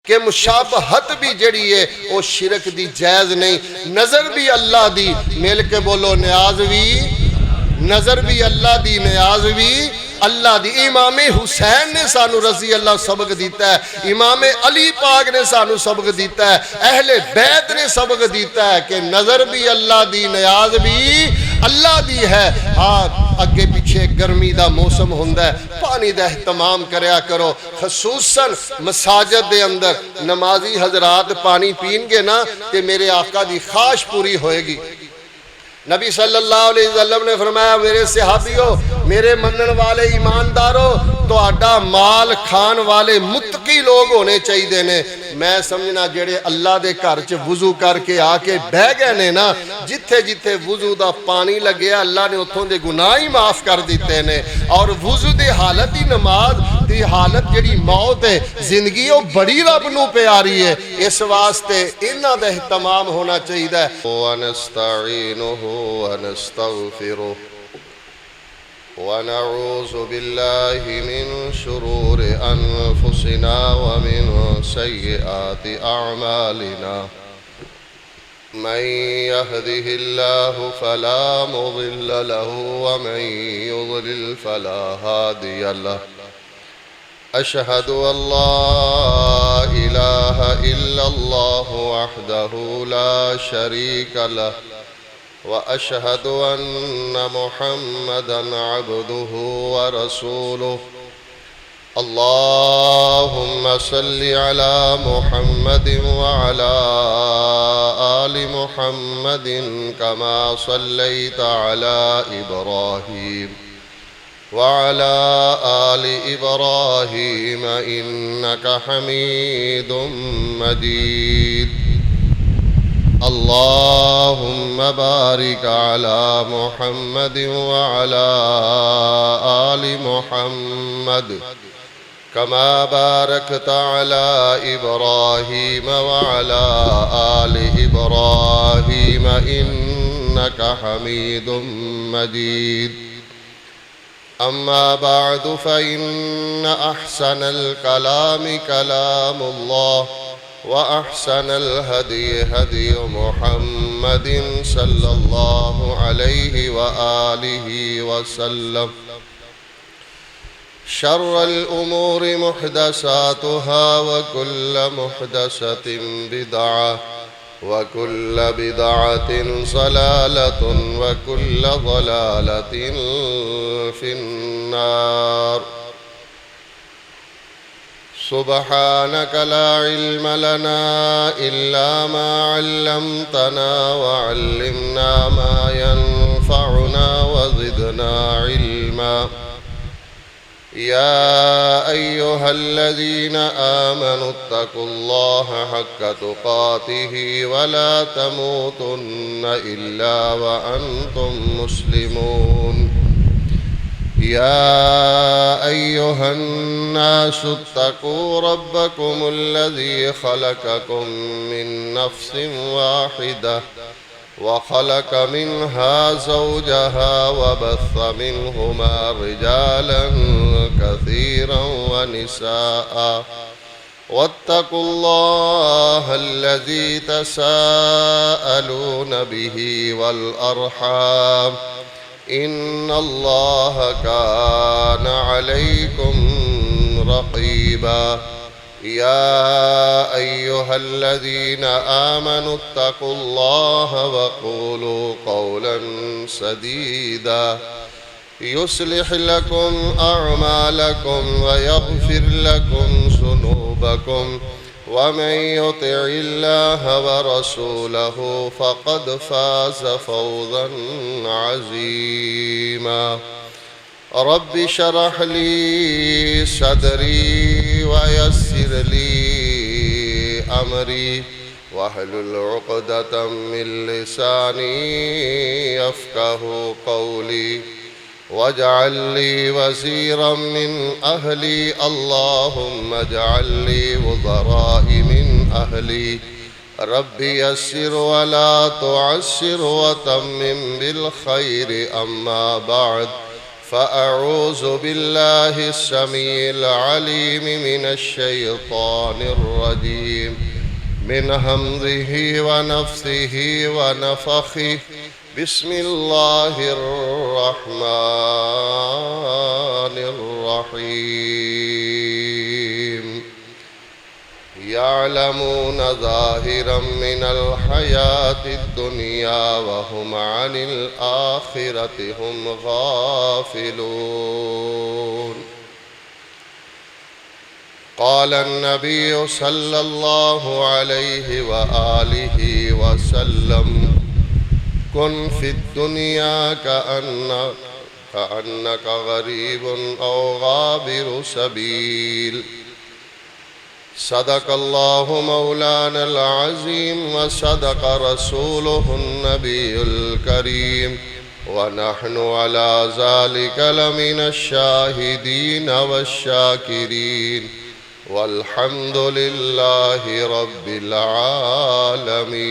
कि मुशाबहत भी जड़ी है वो शिरक दी जायज़ नहीं। नज़र भी अल्लाह दी, मिल के बोलो न्याज भी, नज़र भी अल्लाह दी, न्याज भी अल्लाह दी। इमाम हुसैन ने सानू रज़ी अल्लाह सबक दिता है, इमाम अली पाक ने सानू सबक दिता है, अहले बैत ने सबक दिता है कि नज़र भी अल्लाह दी, न्याज भी अल्लाह दी है। हाँ, अगे पिछे गर्मी का मौसम होंदा है, पानी का एहतमाम करया करो। खसूसन मसाजिद दे अंदर नमाजी हजरात पानी पीनगे ना तो मेरे आका दी ख्वाहिश पूरी होएगी। नबी सल्लल्लाहु अलैहि वसल्लम ने फरमाया, मेरे सहाबियों, मेरे मनन वाले ईमानदारों, तो आडा माल खान वाले मुत्तकी लोग होने चाहिए ने। मैं समझना जेड़े अल्लाह दे घर च वुजू करके आके बह गए ने ना, जिथे जिथे वुजू दा पानी लगे अल्लाह ने उतों दे गुनाह ही माफ कर दिते ने। और वुजू दी हालत ही नमाज दी हालत जेड़ी मौत है, जिंदगी वो बड़ी रब नू प्यारी है। इस वास्ते इन्हां दा एहतमाम होना चाहिए। वनऊज़ु बिल्लाहि मिन शुरूरि अनफुसिना व मिन सय्यिआति अअमालिना मन यहदिहिल्लाहु फला मुदिल्ल लहु व मन युद्लिल फला हादिय लहु। अशहदु अल्ला इलाहा इल्लल्लाहु वहदहु ला शरीक लहु व अशहदु अन्न मुहम्मदन अब्दुहु व रसूलुहु। अल्लाहुम्मा सल्लि अला मुहम्मदिन व अला आलि मुहम्मदिन कमा सल्लैता अला इब्राहीम व अला आलि इब्राहीम इन्नका हमीदुम मजीद। अल्लाहुम्मा बारिक अला मुहम्मद व अला आलि मुहम्मद कमा बारकता अला इब्राहीम व अला आलि इब्राहीम इन्नका हमीदुम मजीद। अम्मा बअदु फ़इन्न अहसनल कलामि कलामुल्लाह व अहसनल हदी हदी मुहम्मदिन सल्लल्लाहु अलैहि व आलिहि वसल्लम। शर्रल उमूरि मुहदसातुहा व कुल्ल मुहदसतिन बिदअह व कुल्ल बिदअतिन ज़लालतुन व कुल्ल ज़लालतिन फिन्नार। सुब्हानक ला इल्म लना इल्ला मा अल्लमतना व अल्लिमना मा यनफ़उना व ज़िदना इल्मा। या अय्युहल्लज़ीना आमनु इत्तक़ुल्लाह हक़्क़ तुक़ातिही व ला तमूतुन्न इल्ला व अंतुम मुस्लिमून। या अय्युहन्नासु इत्तक़ू रब्बकुमुल्लज़ी ख़लक़कुम मिन नफ़्सिन वाहिदह व ख़लक़ मिन्हा ज़ौजहा व बस्स मिन्हुमा रिजालन कसीरन व निसाअ वत्तक़ुल्लाह अल्लज़ी तसाअलून बिही वल अर्हाम इन्नल्लाह कान अलैकुम रक़ीबा। या अय्युहल्लज़ीना आमनु इत्तक़ुल्लाह व क़ूलू क़ौलन सदीदा युस्लिह लकुम अअमालकुम व यग़फ़िर लकुम ज़ुनूबकुम वमन युतिइल्लाह व रसूलहु फ़क़द फ़ाज़ फ़ौज़न अज़ीमा। रब्बि शरह ली सदरी व यस्सिर ली अमरी वहलुल उक़दतम मिन लिसानी यफ़क़हू क़ौली वजअल ली वज़ीरम मिन अहली। अल्लाहुम्मा अजअल ली वज़राई मिन अहली। रब्बि यस्सिर व ला तुअस्सिर व तम्मिम बिल खैर। अम्मा बअद फ़अऊज़ु बिल्लाहि अस्समीइल अलीम मिनश्शैतानिर रजीम मिन हम्ज़िहि व नफ़्सिहि व नफ़ख़िहि बिस्मिल्लाहिर रहमानिर रहीम यअलमून ज़ाहिरम मिनल हयातिद दुनिया व हुम अनिल आखिरति हुम गाफिलून। क़ाल अन्नबिय्यु सल्लल्लाहु अलैहि व आलिहि वसल्लम कुन फिद दुनिया कअन्नका गरीबुन औ गाबिरु सबील। सदक़ल्लाहु मौलानल अज़ीम व सदक़ रसूलुहुन नबियुल करीम व नहनु अला ज़ालिका लमिनश शाहिदीन वश्शाकिरीन वल्हम्दुलिल्लाहि रब्बिल आलमीन।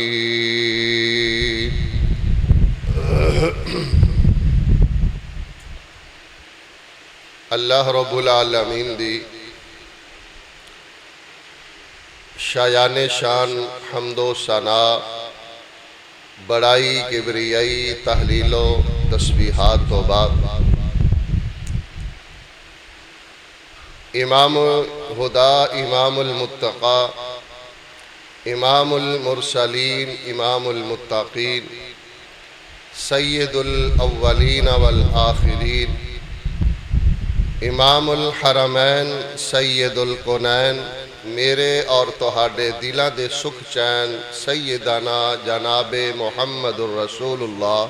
अल्लाह रब्बुल आलमीन दी शायान शान हम्दो सना बड़ाई किबरियाई तहलीलो तस्बीहात तो बाद इमाम हुदा इमामुल मुत्तक़ा इमामुल मुरसलीन इमामुल मुत्तक़ीन सय्यदुल अव्वलीन वल आखिरीन इमामुल हरमैन सय्यदुल कुनैन मेरे और तुहाडे दिलों दे सुख चैन सैयदना जनाबे मुहम्मदुर रसूलुल्लाह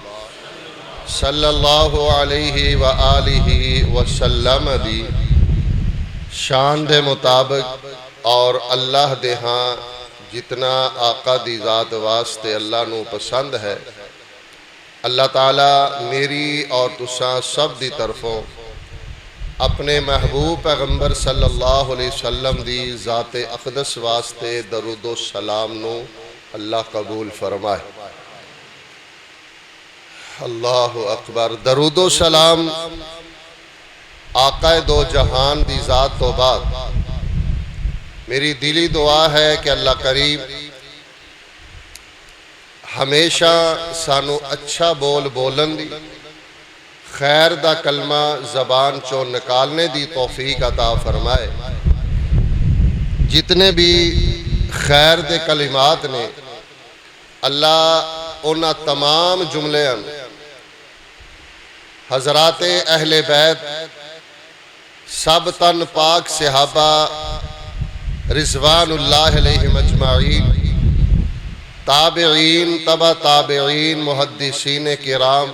सल्लल्लाहु अलैहि व आलिहि वसल्लम दी शान दे मुताबिक और अल्लाह दे हाँ जितना आका दी ज़ात वास्ते अल्लाह नू पसंद है अल्लाह ताला मेरी और तुसां सब दी तरफों अपने महबूब पैगंबर सल्लल्लाहु अलैहि वसल्लम दी ज़ाते अक़दस वास्ते दरूदो सलाम नो अल्लाह कबूल फरमाए। अल्लाहु अकबर। दरूदो सलाम आक़ाए दो जहान दी ज़ात तो बाद मेरी दिली दुआ है कि अल्लाह करीम हमेशा सानू अच्छा बोल बोलन दी खैर दा कलमा ज़बान चो निकालने दी तौफीक अता फरमाए। जितने भी खैर दे कलिमात ने अल्लाह उन्हां तमाम जुमलियां हज़राते अहले बैत सब तन पाक सहाबा रिज़वानुल्लाह अलैहिम अजमाईन ताबिईन तबा ताबिईन मुहद्दिसीन किराम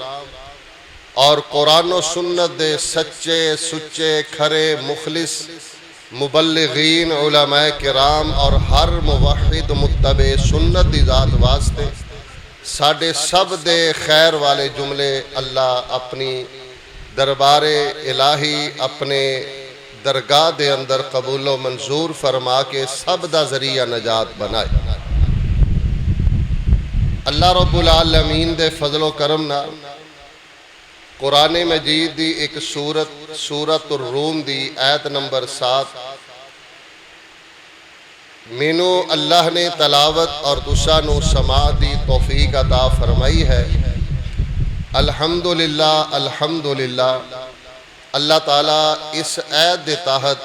और कुरान और सुन्नत दे सच्चे सुच्चे खरे मुखलिस मुबल्लिगीन उलमाए किराम और हर मुवहिद मुत्तबे सुन्नत दी ज़ात वास्ते साडे सब दे खैर वाले जुमले अल्लाह अपनी दरबारे इलाही अपने दरगाह दे अंदर कबूलो मंजूर फरमा के सब दा जरिया नजात बनाए। अल्लाह रब्बुल आलमीन दे फजलो करम नाल कुरान मजीद दी एक सूरत सूरत रूम दी आयत नंबर 7 मैनू अल्लाह ने तलावत और तुसा नू समा दी तौफीक अता फरमाई है। अल्हम्दुलिल्लाह अल्हम्दुलिल्लाह। अल्लाह ताला इस आयत दे तहत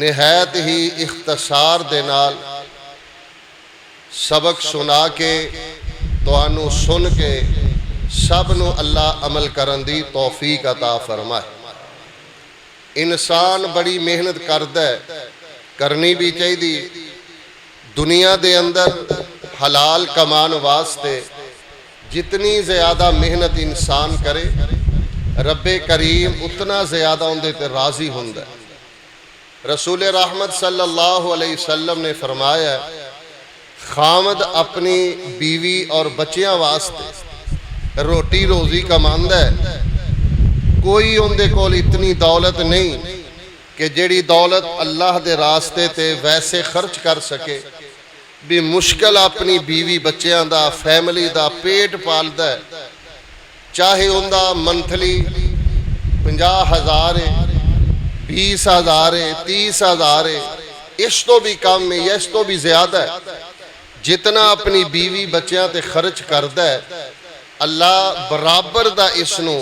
निहायत ही इख्तसार दे नाल सबक सुना के तुहानू सुन के सब नू अल्लाह अमल करन दी तौफीक अता फरमाए। इंसान बड़ी मेहनत करदा है, करनी भी चाहिए। दुनिया दे अंदर हलाल कमान वास्ते जितनी ज़्यादा मेहनत इंसान करे रब्बे करीम उतना ज़्यादा उनदे ते राज़ी हुंदा है। रसूल रहमत सल्लल्लाहु अलैहि वसल्लम ने फरमाया खामद अपनी बीवी और बच्चियां वास्ते रोटी रोजी कमांदा है, कोई उनदे कोल इतनी दौलत नहीं कि जेड़ी दौलत अल्लाह दे रास्ते ते वैसे खर्च कर सके भी मुश्किल अपनी बीवी बच्चियां दा फैमिली दा पेट पालदा है। चाहे उनदा मंथली 50,000 है, 20,000 है, 30,000 है, इस तो भी कम है या इस तो भी ज़्यादा है। जितना अपनी बीवी बच्चों ते खर्च करता है अल्लाह बराबर दा इसनू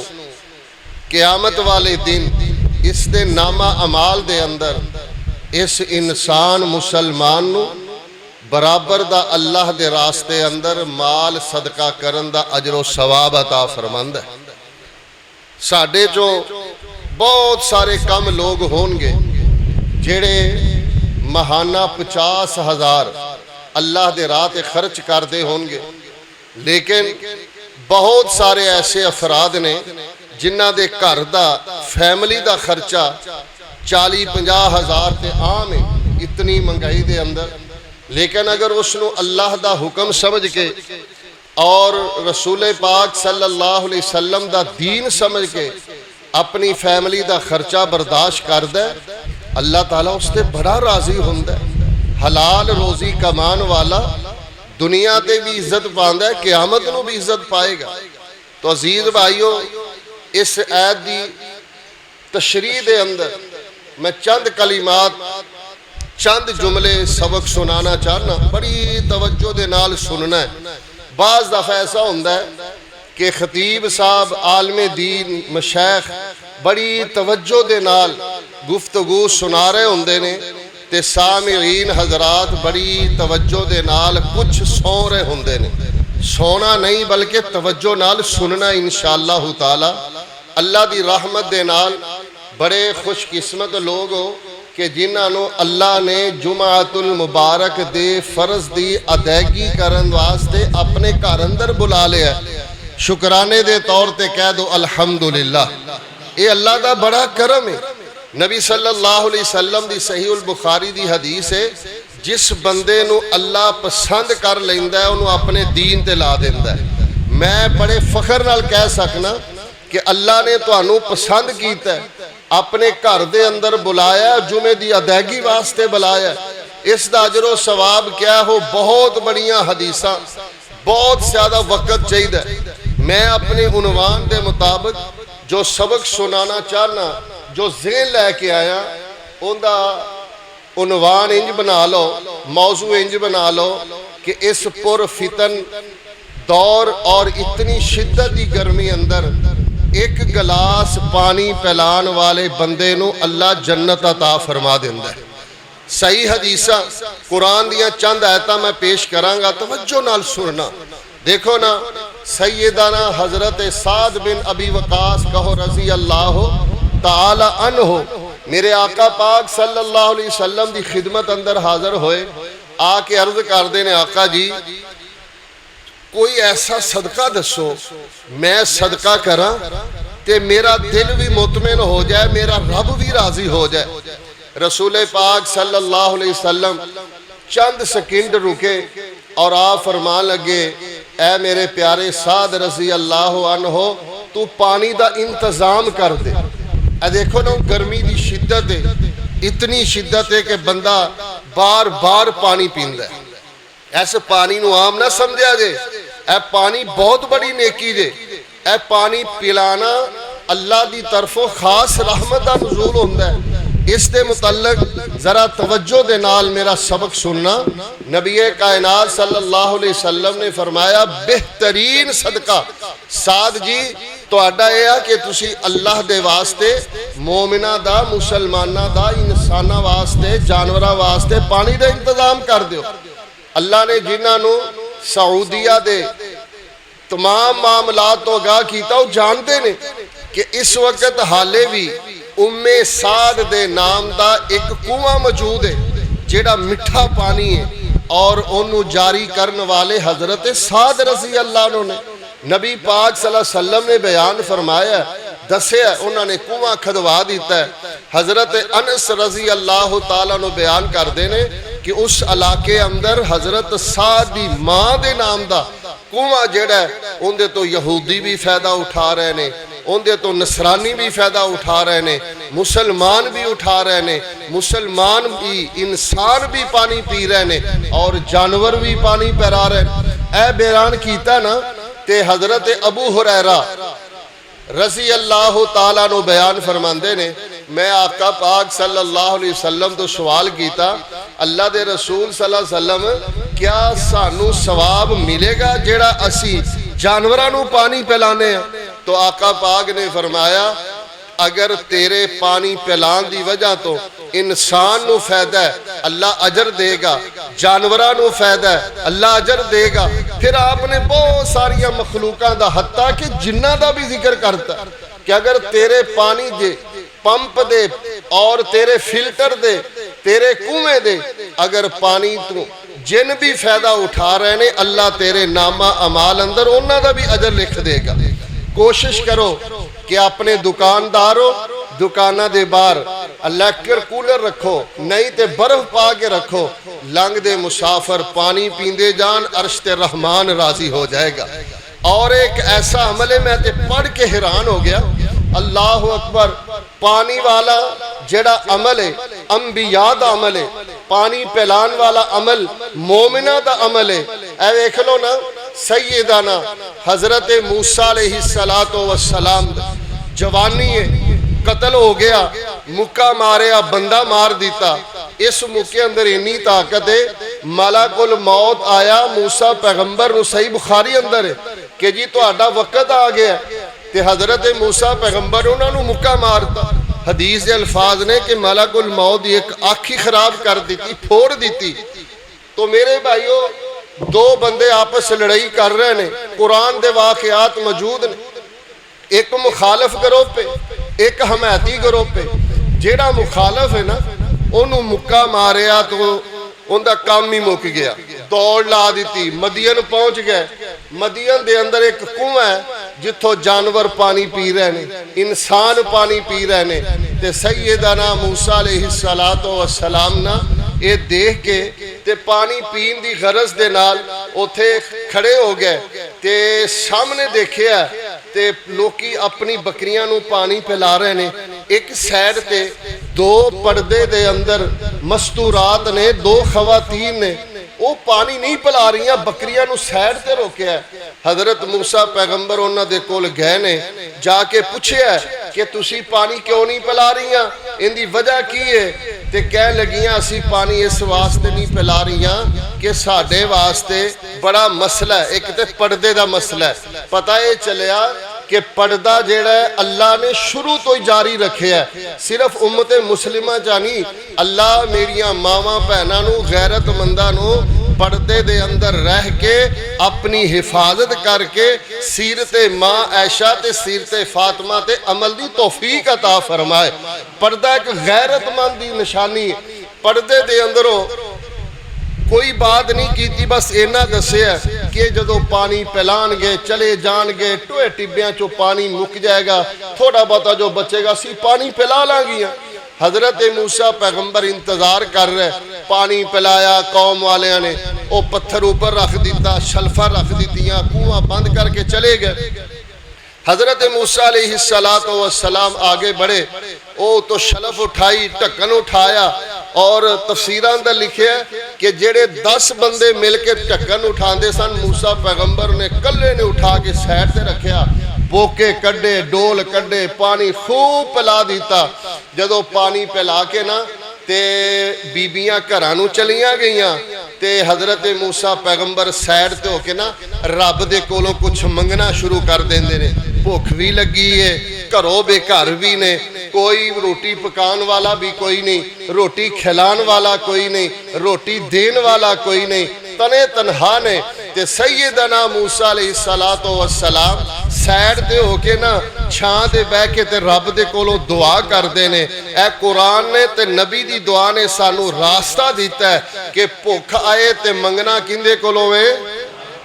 क़यामत वाले दिन इस दे नामा अमाल दे अंदर इस इंसान मुसलमान नू बराबर दा अल्लाह दे रास्ते अंदर माल सदका करन दा अजरो सवाब अता फरमांदा है। साडे चों बहुत सारे कम लोग होणगे जेड़े महाना 50,000 अल्लाह दे राह ते खर्च करते होणगे, लेकिन बहुत सारे ऐसे अफराद ने जिन्हां दे घर दा फैमिली दा खर्चा 40-50,000 ते आम है इतनी महंगाई दे अंदर। लेकिन अगर उसनू अल्लाह दा हुक्म समझ के और रसूल पाक सल्लल्लाहु अलैहि वसल्लम दा दीन समझ के अपनी फैमिली दा खर्चा बर्दाश्त करदा है, अल्लाह ताला उसते बड़ा राजी हुंदा है। हलाल रोजी कमान वाला दुनिया ते भी इज्जत पांदा है, क़यामत नू भी इज्जत पाएगा। तो अजीज भाइयों, इस ऐत दी तशरीह दे अंदर मैं चंद कलिमात चंद जुमले सबक सुनाना चाहना, बड़ी तवज्जो दे नाल सुनना है। बाज़ दफ़ा ऐसा होंदा है कि खतीब साहब आलमे दीन मशैख बड़ी तवज्जो दे नाल गुफ्तगू सुना रहे होंदे ने ते सामिईन हजरात बड़ी तवज्जो दे नाल कुछ सौ रहे होंदे ने। सोना नहीं बल्कि तवज्जो नाल सुनना इंशाअल्लाह ताला। अल्लाह दी रहमत दे नाल बड़े खुशकिस्मत लोग हो कि जिन्होंने अल्लाह ने जुमातुल मुबारक दे फर्ज की अदायगी करन वास्ते अपने घर अंदर बुला लिया। शुकराने दे तौर ते कह दो अल्हम्दुलिल्लाह। ये अल्लाह का बड़ा करम है। नबी सल्लल्लाहु अलैहि वसल्लम दी सहीहुल बुखारी दी हदीस है, जिस बंदे नू अल्लाह पसंद कर लैंदा है उन्होंने अपने दीन ते ला देंदा है। मैं बड़े फखर नाल कह सकना कि अल्लाह ने तुहानू पसंद कीता है, अपने घर दे अंदर बुलाया, जुमे दी अदायगी वास्ते बुलाया। इस दा अजरो सवाब क्या हो, बहुत बड़ियां हदीसां, बहुत ज़्यादा वक्त चाहिए। मैं अपने उनवान के मुताबिक जो सबक सुनाना चाहना, जो ज़हन लैके आया, उनका उनवान इंज बना लो, मौजू इंज बना लो कि इस पुर फितन दौर और इतनी शिद्दत की गर्मी अंदर एक गिलास पानी पिलाने वाले बंदे नू अल्लाह जन्नत अता फरमा देंदा है। सही हदीसा कुरान दियां चंद आयतां मैं पेश करांगा, तवज्जो नाल सुनना। देखो ना, सैयदना हजरत साद बिन अबी वकास कहो रजी अल्लाह ताला अन्हो मेरे आका पाक सल्लल्लाहु अलैहि वसल्लम की खिदमत अंदर हाजिर होए, आके अर्ज करते ने, आका जी कोई ऐसा सदका दसो मैं सदका करा ते मेरा दिल भी मुतमिन हो जाए, मेरा रब भी राजी हो जाए। रसूल पाक सल्लल्लाहु अलैहि वसल्लम चंद सेकंड रुके और आप फरमान लगे, ऐ मेरे प्यारे साद रज़ी अल्लाह अन्हो, तू पानी का इंतजाम कर दे। ऐ देखो ना, गर्मी की शिद्दत है, इतनी शिद्दत है कि बंदा बार बार पानी पींदा है। ऐसे पानी नू आम ना समझा जे, ऐ पानी बहुत बड़ी नेकी जे। ऐ पानी पिलाना अल्लाह की तरफों खास रहमत का नज़ूल होंदा है। इस दे मुतल्लक जरा तवज्जो दे नाल मेरा सबक सुनना। नबी कायनात सल्लल्लाहु अलैहि वसल्लम ने फरमाया, बेहतरीन सदका साद जी तुहाडा यह है कि तुसी अल्लाह दे वास्ते, मोमिना दा, मुसलमाना दा, इंसाना वास्ते, जानवरा वास्ते पानी का इंतजाम कर दो। अल्लाह ने जिन्होंने सऊदिया दे तमाम मामलात तो आगाह किया, वो जानते ने कि इस वक्त हाले भी उम्मे साद दे नाम दा एक कुआं मौजूद है जेड़ा मिठा पानी है, और उन्होंने जारी करने वाले हजरत साद रज़ी अल्लाह ने नबी पाक सल्लल्लाहु अलैहि वसल्लम ने बयान फरमाया, दसिया, उन्होंने कुआं खदवा दिता है। हजरत अनस रज़ी अल्लाह ताला ने बयान करते हैं कि उस इलाके अंदर हजरत साद दी मां दे नाम दा कुआं जेड़ा है, उनके तो यहूदी भी फायदा उठा रहे हैं, उनके तो नसरानी भी फायदा उठा रहे हैं, मुसलमान भी उठा रहे हैं, मुसलमान भी, इंसान भी पानी पी रहे हैं और जानवर भी पानी पिला रहे हैं। ऐ बयान किया ना, ते हजरत अबू हुरैरा रज़ी अल्लाह ताला नु बयान फरमांदे ने, मैं आका पाक सल्लल्लाहु अलैहि वसल्लम तो सवाल किया, अल्लाह दे रसूल सल्लल्लाहु अलैहि वसल्लम क्या सानू सवाब मिलेगा जेड़ा असी जानवरां नू पानी पिलाने? तो आका पाक ने फरमाया, अगर तेरे पानी पिलाने की वजह तो इंसान नू फायदा है अल्लाह अजर देगा, जानवरां नू फायदा है अल्लाह अजर देगा। फिर आपने बहुत सारिया मखलूकां दा हत्ता कि जिन्ना दा भी जिक्र करता कि अगर तेरे पानी दे पंप दे और तेरे फिल्टर दे तेरे कुएं दे अगर पानी तू जिन भी फायदा उठा रहे ने अल्लाह तेरे नामा अमाल अंदर उन्हां दा भी अजर लिख देगा। कोशिश करो कि अपने दुकानदारों दुकाना दे बाहर इलेक्ट्रिक कूलर रखो, नहीं तो बर्फ पा के रखो, लंघ दे मुसाफिर पानी पींदे जान, अर्श ते रहमान राजी हो जाएगा। और एक ऐसा अमल है, मैं ते पढ़ के हैरान हो गया, अल्लाह अकबर, पानी वाला जेड़ा अमल है अंबिया दा अमल है, पानी पिलान वाला अमल मोमिना दा अमल है। ऐ वेख लो ना, सैयदाना हजरत मूसा अलैहिस्सलातो वस्सलाम जवानी है, कत्ल हो गया, मुक्का मारिया, बंदा मार दिता। इस मुक्के अंदर इन्नी ताकत है, मलाकुल मौत आया मूसा पैगंबर नूं, सही बुखारी अंदर है कि जी तुहाडा वक्त आ गया, ते हजरत मूसा पैगंबर उन्होंने मुक्का मारता। हदीस के अल्फाज ने कि मलाकुल मौत की एक अख ही खराब कर दी, फोड़ दी। तो मेरे भाइयों, दो बंदे आपस लड़ाई कर रहे ने, कुरान दे वाक़यात मौजूद ने, एक मुखालफ ग्रोह पे एक हमायती ग्रोह पे। जेड़ा मुखालफ है ना उन्होंने मुक्का मारिया तो उनका काम ही मुक गया, दौड़ ला दी, मदियन पहुंच गए। मदियन दे अंदर एक कुआं है जिथों जानवर पानी पी रहे ने, इंसान पानी पी रहे ने। ते सैयदना मूसा अलैहिस्सलातो वस्सलाम ना ये देख के ते पानी पीन दी गरज दे नाल उथे खड़े हो गए, ते सामने देखिया ते लोकी अपनी बकरियां नू पानी पिला रहे ने। एक साइड ते दो पर्दे दे अंदर मस्तूरात ने, दो खवातीन ने, वो पानी नहीं पिला रही, बकरियां नू साइड ते रोकिया। हजरत मूसा पैगंबर उन्हां दे कोल गए ने, जाके पूछया कि तुसी पानी क्यों नहीं पिला रही, इनकी वजह की है? ते कह लगियां असी पानी इस वास्ते नहीं पिला रही कि साडे वास्ते बड़ा मसला है, एक ते पर्दे दा मसला है। पता ये चलिया कि पर्दा जेड़ा है अल्लाह ने शुरू तो ही जारी रखे है, सिर्फ उम्मते मुस्लिमा चा नहीं, अल्लाह मेरिया मावां भैनां नू, गैरतमंदां नू पर्दे दे अंदर रह के अपनी हिफाजत करके सीरते माँ ऐशा ते सीरते फातिमा ते अमल दी तौफीक अता फरमाए। पर्दा एक गैरतमंद दी निशानी। पर्दे दे अंदरों कोई बात नहीं की, बस इन्ना दसिया कि जदों पानी पिलानगे चले जाएंगे, टोए टिब्बियां चो पानी मुक जाएगा, थोड़ा बहुता जो बचेगा सी पानी पिला लांगियां। हजरत मूसा पैगंबर इंतजार कर रहे, पानी पिलाया, कौम वालियां ने वो पत्थर ऊपर रख दिता, शल्फा रख दित्तियां, कुआं बंद करके चले गए। हजरत मूसा अलैहिस्सलातो वस्सलाम आगे बढ़े, वो तो शलफ उठाई, ढक्कन उठाया, और तफसीरां अंदर लिखे कि जेड़े 10 बंदे मिल के ढक्कन उठाते सन, मूसा पैगंबर ने कल्ले ने उठा के साइड से रखा, बोके कड्डे, डोल कड्डे, पानी खूब पिला दिता। जदों पानी पिला के ना ते बीबियां घरां नूं चलियां गईयां, ते हजरत मूसा पैगंबर साइड ते होके ना रब दे कोलों कुछ मंगना शुरू कर देंदे ने। भुख भी लगी है, घरों बेघर भी ने, कोई रोटी पकाने वाला भी कोई नहीं, रोटी खिलाने वाला कोई नहीं, रोटी देने वाला कोई नहीं, तने तनहा ने। ते सैयदना मूसा अलैहिस्सलातो वस्सलाम साइड ते होके ना छां ते बह के ते रब दे कोलों दुआ करदे ने। ए कुरान ने ते नबी दी दुआ ने सानू रास्ता दिता है कि भुख आए ते मंगना किंदे कोलों है?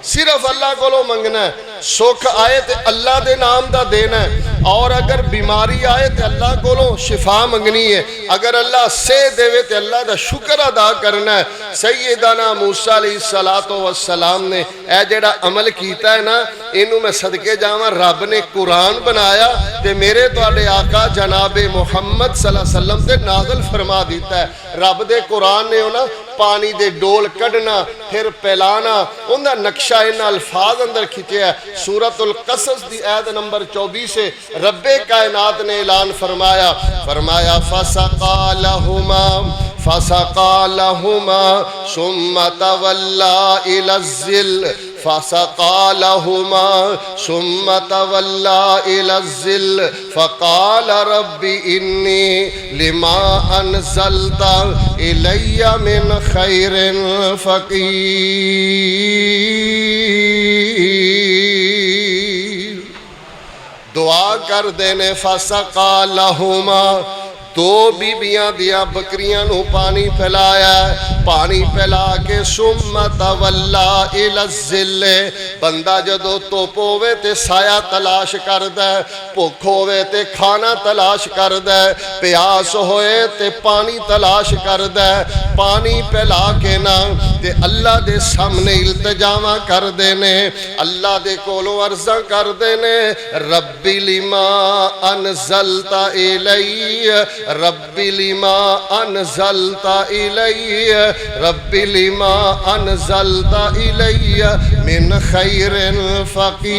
सिर्फ अल्लाह कोलों मंगना है। सुख आए तो अल्लाह के नाम का देना है, और अगर बीमारी आए तो अल्लाह कोलों शिफा मंगनी है। अगर अल्लाह सेहत देवे तो अल्लाह का शुक्र अदा करना है। सैयदना मूसा अलैहिस्सलातो वस्सलाम ने यह जेड़ा अमल किया है ना, इनू मैं सदके जावां, रब ने कुरान बनाया तो मेरे तुहाडे आका जनाबे मुहम्मद सल्लल्लाहु अलैहि वसल्लम ते नाज़िल फरमा दिता है। रब दे कुरान ने ना पानी दे डोल कढ़ना फिर पिलाना उनका नक्शा इन्हां अल्फाज अंदर खिंचिया। सूरतुल कसस दी आयत नंबर 24 से रब्बे कायनात ने ऐलान फरमाया फसक़ा लहुमा सुम्मा तवल्ला इलज़्ज़िल फ़क़ाल रब्बी इन्नी लिमा अनज़लता इलैया मिन खैरिन फ़क़ीर। दुआ कर देने फसक़ा लहुमा दो बीबियां दिया बकरियां नू पानी पिलाया। पानी पिला के सुम्मा तवल्ला इलज़्ज़िल बंदा जदों धुप होवे ते साया तलाश करदा है, भुख होवे ते खाना तलाश करदा है, प्यास होए ते पानी तलाश करदा है। पानी पिला के ना ते अल्लाह दे सामने इल्तजामा करदे ने, अल्लाह दे कोलों अर्ज़ा करदे ने रब्बी लिमा अनज़लता इलैया रब्बी लिमा अनज़लता इलैया रब्बी लिमा अनज़लता इलैया मिन खैरिन फ़क़ीर।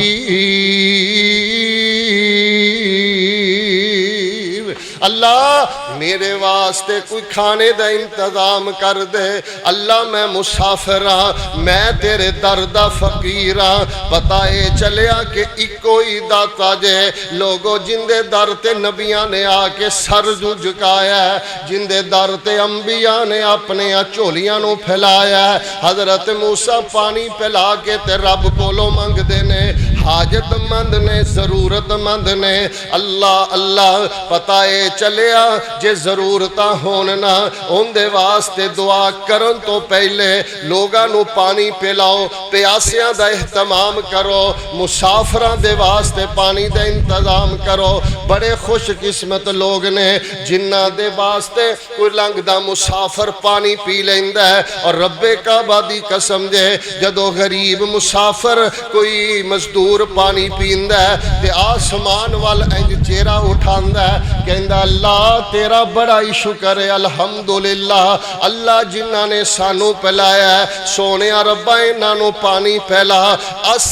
अल्लाह मेरे वास्ते कोई खाने का इंतजाम कर दे। अल्लाह मैं मुसाफिर हाँ, मैं तेरे दर दा फकीर हाँ। पता ये चलिया कि इको ही दाता जे लोगों जिंदे दर ते नबियां ने आके सर झुकाया है, जिंदे दर ते अंबिया ने अपने झोलियां नू फैलाया है। हजरत मूसा पानी पिला के ते रब कोलों मंगदे ने, हाजतमंद ने, जरूरतमंद ने। अल्लाह अल्लाह पता ये चलिया जे जरूरत होन ना उनके वास्ते दुआ करन तो पहले लोगां नू पानी पिलाओ, प्यासियां दा एहतमाम करो, मुसाफिरां दे वास्ते पानी दा इंतजाम करो। बड़े खुशकिस्मत लोग ने जिन्हां दे वास्ते कोई लंघदा मुसाफिर पानी पी लैंदा है। और रब्बे काबा दी कसम जे जदों गरीब मुसाफिर कोई मजदूर पानी पींदा है ते आसमान वाल इंज चेहरा उठांदा है, कहंदा अल्लाह तेरा बड़ा ही शुक्र है, अल्हम्दुलिल्लाह। अल्लाह जिन्हां ने सानू पिलाया है, सोने रब्बा इन्हां नू पानी पिला। अस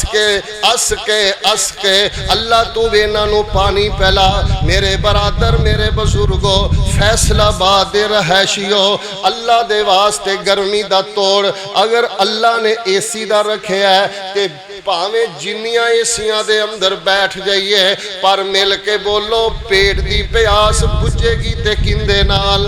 के अल्लाह तू भी इन्हां नू पानी पिला। मेरे बरादर मेरे बुजुर्गो फैसलाबाद दे रहैशियो अल्लाह दे वास्ते गर्मी दा तोड़ अगर अल्लाह ने एसी दा रखिया है ते भावें जिन्नियां एसियां दे अंदर बैठ जाइए पर मिल के बोलो पेट दी प्यास बुझेगी ते किंदे नाल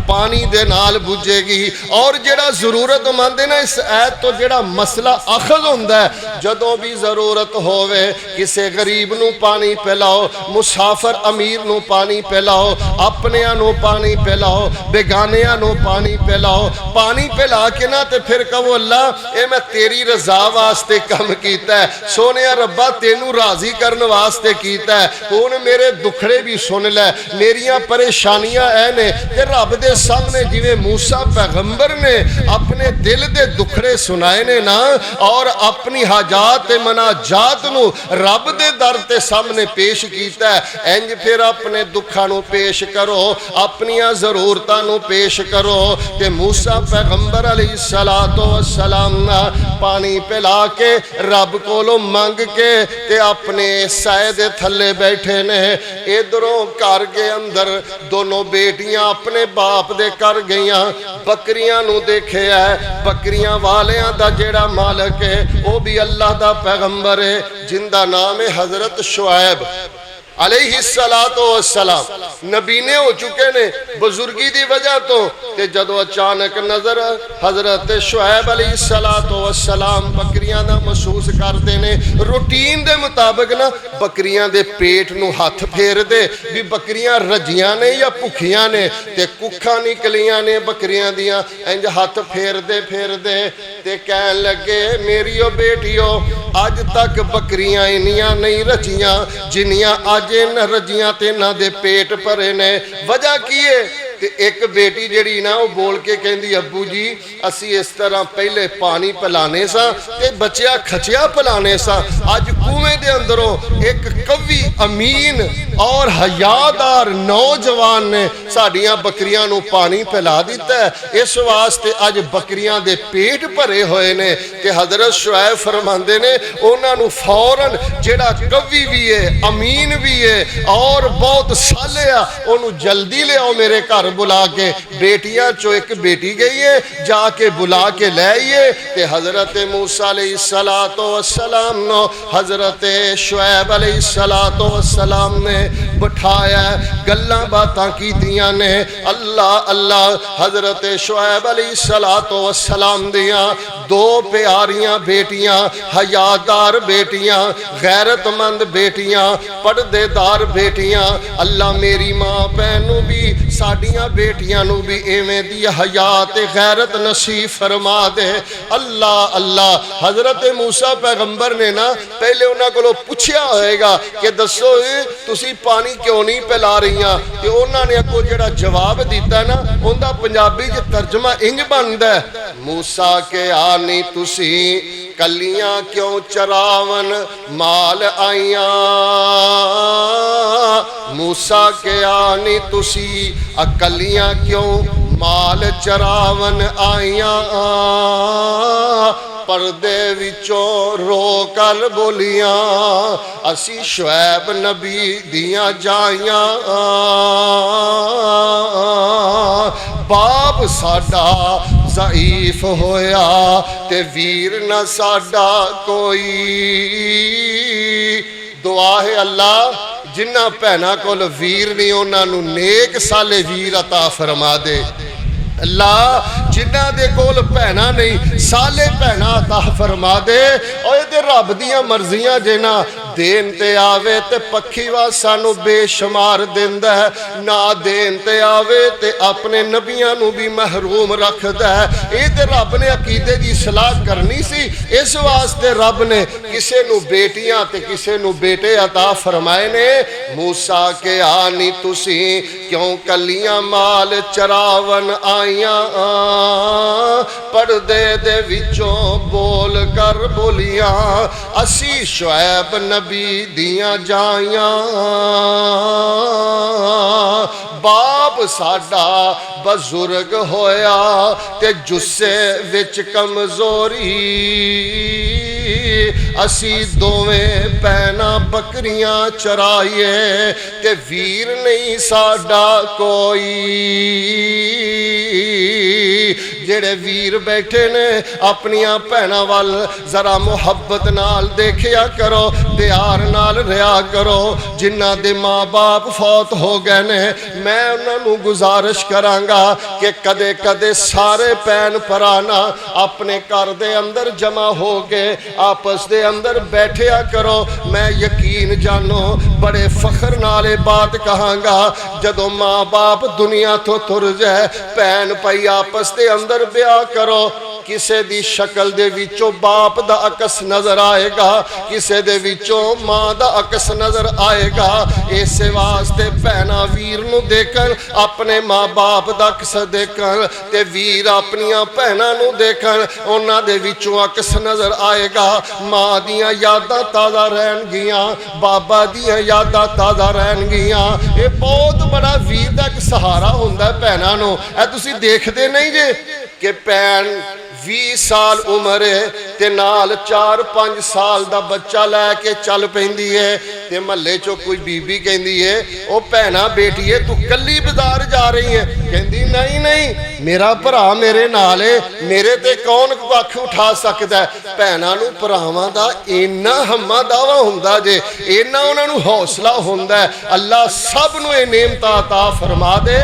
पानी दे नाल बुझेगी। और जेड़ा जरूरतमंद है ना इस ऐत तो जेड़ा मसला अखज़ होंदा है, जदों भी जरूरत होवे किसी गरीब नू पानी पिलाओ, मुसाफिर अमीर नू पानी पिलाओ, अपनियां नू पानी पिलाओ, बेगानियां नू पानी पिलाओ। पानी पिला के ना ते फिर कहो अल्लाह ये मैं तेरी रजा वास्ते कम कीता है, सोने रब्बा तेनू राजी करने वास्ते कीता है। हुण मेरे दुखड़े भी सुन लै, मेरियां परेशानियां ऐ ने ते रब दे सामने जिवें मूसा पैगंबर ने अपने दिल दे दुखड़े सुनाए ने ना और अपनी हाजात ते मनाजात नू रब दे दर ते सामने पेश कीता है, इंज फिर अपने दुखां नू पेश करो, अपनियां ज़रूरतां नू पेश करो। ते मूसा पैगंबर अलैहिस्सलातु वस्सलाम ना पानी पिला के रब कोलों मंग के ते अपने साए दे थल्ले बैठे ने। इधरों घर के अंदर दोनों बेटियां अपने बाप दे कर गईयां, बकरियां नू देखे है, बकरियां वालियां दा जेड़ा मालिक है वह भी अल्लाह दा पैगंबर है जिंदा नाम है हजरत शुएब अलैहिस्सलातु वस्सलाम। नबीने हो चुके ने बुजुर्गी दी वजह तो ते जदों अचानक नजर हजरत शुएब अलैहिस्सलातु वस्सलाम बकरियां दा महसूस करते ने। रूटीन दे मुताबिक ना बकरियां दे पेट नू हथ फेर दे भी बकरियां रजियां ने या भुखियां ने ते कुखा निकलियां ने बकरियां दियां। इंज हथ फेर दे ते कहन लगे मेरियो बेटियो अज तक बकरियां इन्नियां नहीं रजियां जिन्नियां अज इन रजियां ते इन्हां दे पेट भरे ने। वजह की है? ते एक बेटी जड़ी ना वो बोल के कहती अब्बू जी असी इस तरह पहले पानी पिलाने सा ते बच्चिया खचिया पिलाने सा, अज कुएं दे अंदरों एक कवि अमीन और हयादार नौजवान ने साडियां बकरियां नूं पानी पिला दिता है। इस वास्ते अज बकरियां दे पेट भरे होए ने। ते हजरत शुएब फरमांदे ने उन्हां नूं फौरन जेड़ा कवि भी है, अमीन भी है और बहुत साले आ, उन्होंने जल्दी ले आओ मेरे घर बुला के। बेटियां चो एक बेटी गई है, जाके बुला के ले आइए। ते हजरत मूसा अलैहिस्सलातो वस्सलाम नो हजरत शुएब अलैहिस्सलातो वस्सलाम ने बिठाया, गल्लां बातां कीतियां ने। अल्लाह अल्लाह हजरत शुएब अलैहिस्सलातो वस्सलाम दियां दो प्यारियां बेटियां, हयादार बेटियां, गैरतमंद बेटियां, पर्देदार बेटियां। अल्लाह मेरी मां भैन नूं भी साडियां बेटियां नूं भी इवें दी हया ते गैरत नसीब फरमा दे। अल्लाह अल्लाह। हजरत मूसा पैगंबर ने ना पहले उन्हां कोलों पुछया होएगा कि दसो तुसी पानी क्यों नहीं पिला रहीआं, ते उन्हां ने अगों जेड़ा जवाब दिता ना उहदा पंजाबी च तर्जमा इंज बनदा है, मूसा के आनी तुसी कलियां क्यों चरावन माल आईयां। मूसा के आनी तुसी अकलियां क्यों माल चरावन आईयां। पर्दे विचों रो कर बोलियां असी शुएब नबी दियां जाइयां। बाप साडा ज़ईफ होया ते वीर न साडा कोई। दुआ है अल्लाह जिन्हां भैनां कोल वीर नहीं उन्हां नूं नेक साले वीर अता फरमा दे। अल्लाह जिन्हां दे कोल भैनां नहीं साले भैनां अता फरमा दे। और ये रब दियां मर्जियां जे ना देन ते आवे ते पक्षी वा सानू बेशुमार देंदा है, ना देन ते आवे ते अपने नबियां नू भी महरूम रखदा है। ये ते रब ने अकीदे दी सलाह करनी सी, इस वास्ते रब ने किसे नू बेटियां ते किसे नू बेटे अता फरमाए ने। मूसा के आनी तुसी क्यों कलियां माल चरावन आईयां। पर्दे दे विचों बोल कर बोलियां असी शुएब नबी दियां जाइयां। बाप साडा बजुर्ग होया ते जुस्से विच कमजोरी। असी दोवें भैनां बकरियां चराइए ते वीर नहीं साडा कोई। जेड़े वीर बैठे ने अपनियां भैनां वल जरा मुहब्बत नाल देखिया करो, प्यार नाल रहा करो। जिन्हां दे माँ बाप फौत हो गए ने मैं उन्हां नूं गुजारिश करांगा कि कदे कदे सारे भैन भरा ना अपने घर दे अंदर जमा हो के आपस दे अंदर बैठिया करो। मैं यकीन जानो बड़े फखर नाल बात कहांगा, जदों माँ बाप दुनिया तो तुर जाए भैन भाई आपस दे अंदर ब्याह करो। किसे दी शक्ल दे विचों बाप दा अकस नजर आएगा, किसे दे विचों मां दा अकस नजर आएगा। इस वास्ते भैना वीर नूं देखण अपने माँ बाप दा अकस देखण ते वीर अपनियां भैनां नूं देखण उन्हां दे विचों अकस नजर आएगा। मां दियां यादां ताज़ा रहणगियां, बाबा दियां यादां ताज़ा रहणगियां। ये बहुत बड़ा वीर दा एक सहारा हुंदा भैनां नूं। ऐ तुसीं देखदे नहीं जे कि भैन 20 साल उम्र है ते नाल 4-5 साल दा बच्चा लैके चल पैंदी है ते महल्ले चो कोई बीबी कहती है ओ भैना बेटी है तू कल्ली बाजार जा रही है, कहती नहीं नहीं मेरा भरा मेरे नाल है, मेरे ते कौन कख उठा सकता है। भैनां नूं भरावां दा इन्ना हम्मा दावा हुंदा जे, इन्ना उन्हां नूं हौसला हुंदा है। अल्लाह सब नूं इह नेमतां अता फरमा दे।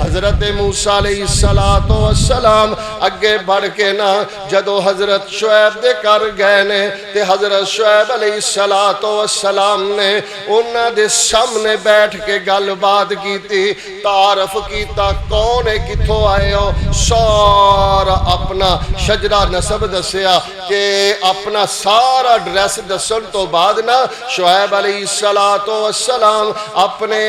हजरत मूसा अलैहिस्सलातो वस्सलाम अगे बढ़ के ना जदों हजरत शुएब दे घर गए ने ते हजरत शुएब अलैहिस्सलातो वस्सलाम ने उन्हां दे सामने बैठ के गलबात की, तारफ कीता कौन है किथों आए हो, सारा अपना शजरा नसब दसिया कि अपना सारा ड्रैस दसन तो बाद ना शुएब अलैहिस्सलातो वस्सलाम अपने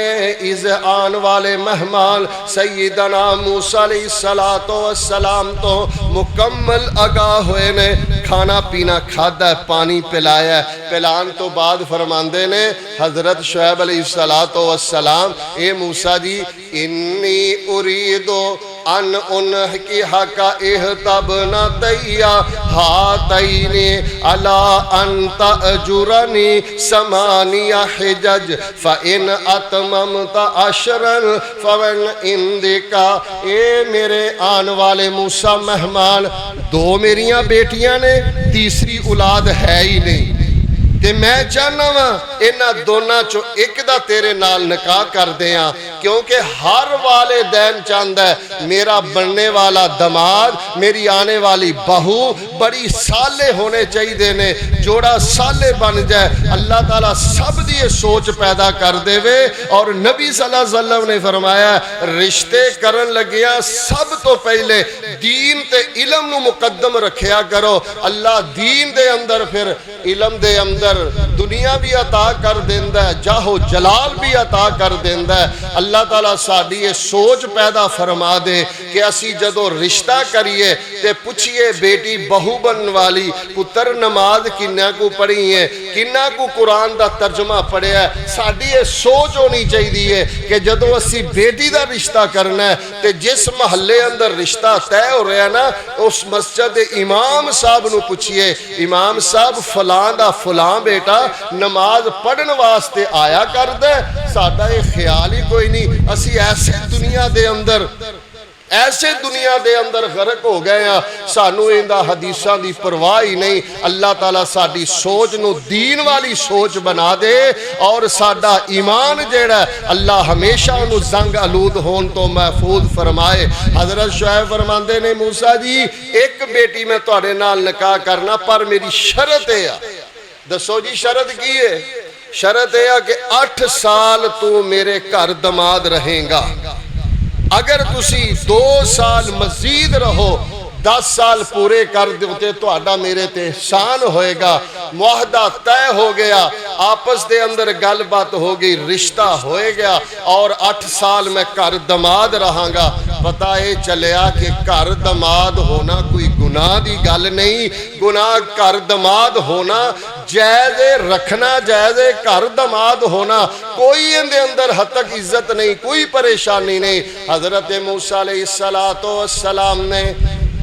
इस आन वाले मेहमान सैयदना मूसा अलैहिस्सलातो वस्सलाम तो मुकम्मल आगाह होए ने, खाना पीना खादा, पानी पिलाया, पिलान तो बाद फरमांदे ने हजरत शुएब अलैहिस्सलातो वस्सलाम, ए मूसा जी इन्नी उरीदो अन उनकी हका इहतबना तैया हातैनी अला अंत अजुरनी समानिया हिजज फ़इन अतममत अशरन फ़वन इंदिका। ए मेरे आन वाले मूसा मेहमान, दो मेरियां बेटियां ने, तीसरी औलाद है ही नहीं, ते मैं चाहना वा इन्हां दोनों चो एक दा तेरे नाल निकाह कर दियां, क्योंकि हर वाले दैन चाहता है मेरा बनने वाला दमाद, मेरी आने वाली बहू बड़ी साले होने चाहिए ने, जोड़ा साले बन जाए। अल्लाह ताला सब दी ये सोच पैदा कर देवे। और नबी सल्लल्लाहु अलैहि वसल्लम ने फरमाया रिश्ते करन लगिया सब तो पहले दीन ते इलम नू मुकद्दम रखिया करो। अल्लाह दीन दे अंदर फिर इलम दे अंदर दुनिया भी अता कर देंदा है, जाहो जलाल भी अता कर देंदा है। अल्लाह ताला साडी ये सोच पैदा फरमा दे कि असी जदों रिश्ता करिए ते पुछिए बेटी बहू बनने वाली पुत्र नमाज किन्ना को पढ़ी है, किन्ना को कुरान दा तर्जमा पढ़िया है। साडी ये सोच होनी चाहिए कि जदों असी बेटी दा रिश्ता करना है ते जिस महल्ले अंदर रिश्ता तय हो रहा ना, उस मस्जिद दे इमाम साहब नू पुछिए, इमाम साहब फलां दा फलां बेटा नमाज पढ़न वास्ते आया करदा है। साडा ये ख्याल ही कोई नहीं। असी ऐसे दुनिया दे अंदर गरक हो गए हैं, सानू इंदा हदीसां दी परवाह ही नहीं। अल्लाह ताला साडी सोच नू दीन वाली सोच बना दे और साडा ईमान जेड़ा अल्लाह हमेशा उन्हू जंग आलूद होने तो महफूज फरमाए। हजरत शुएब फरमांदे ने मूसा जी एक बेटी मैं तुहाडे नाल निकाह करना, पर मेरी शर्त है। दसो जी शरत की है? शरत यह कि 8 साल तू मेरे घर दमाद रहेगा। अगर तुसी 2 साल मजीद रहो, 10 साल पूरे कर दे तो मेरे ते एहसान होएगा। मुआहदा तय हो गया, आपस दे अंदर गलबात हो गई, रिश्ता हो गया और 8 साल मैं घर दमाद रहांगा। पता ये चलिया कि घर दमाद होना कोई गुनाह दी गल नहीं। गुनाह घर दमाद होना जायज़, रखना जायज़, घर दमाद होना कोई इनके अंदर हद तक इज्जत नहीं, कोई परेशानी नहीं। हजरत मूसा अलैहिस्सलातो वस्सलाम ने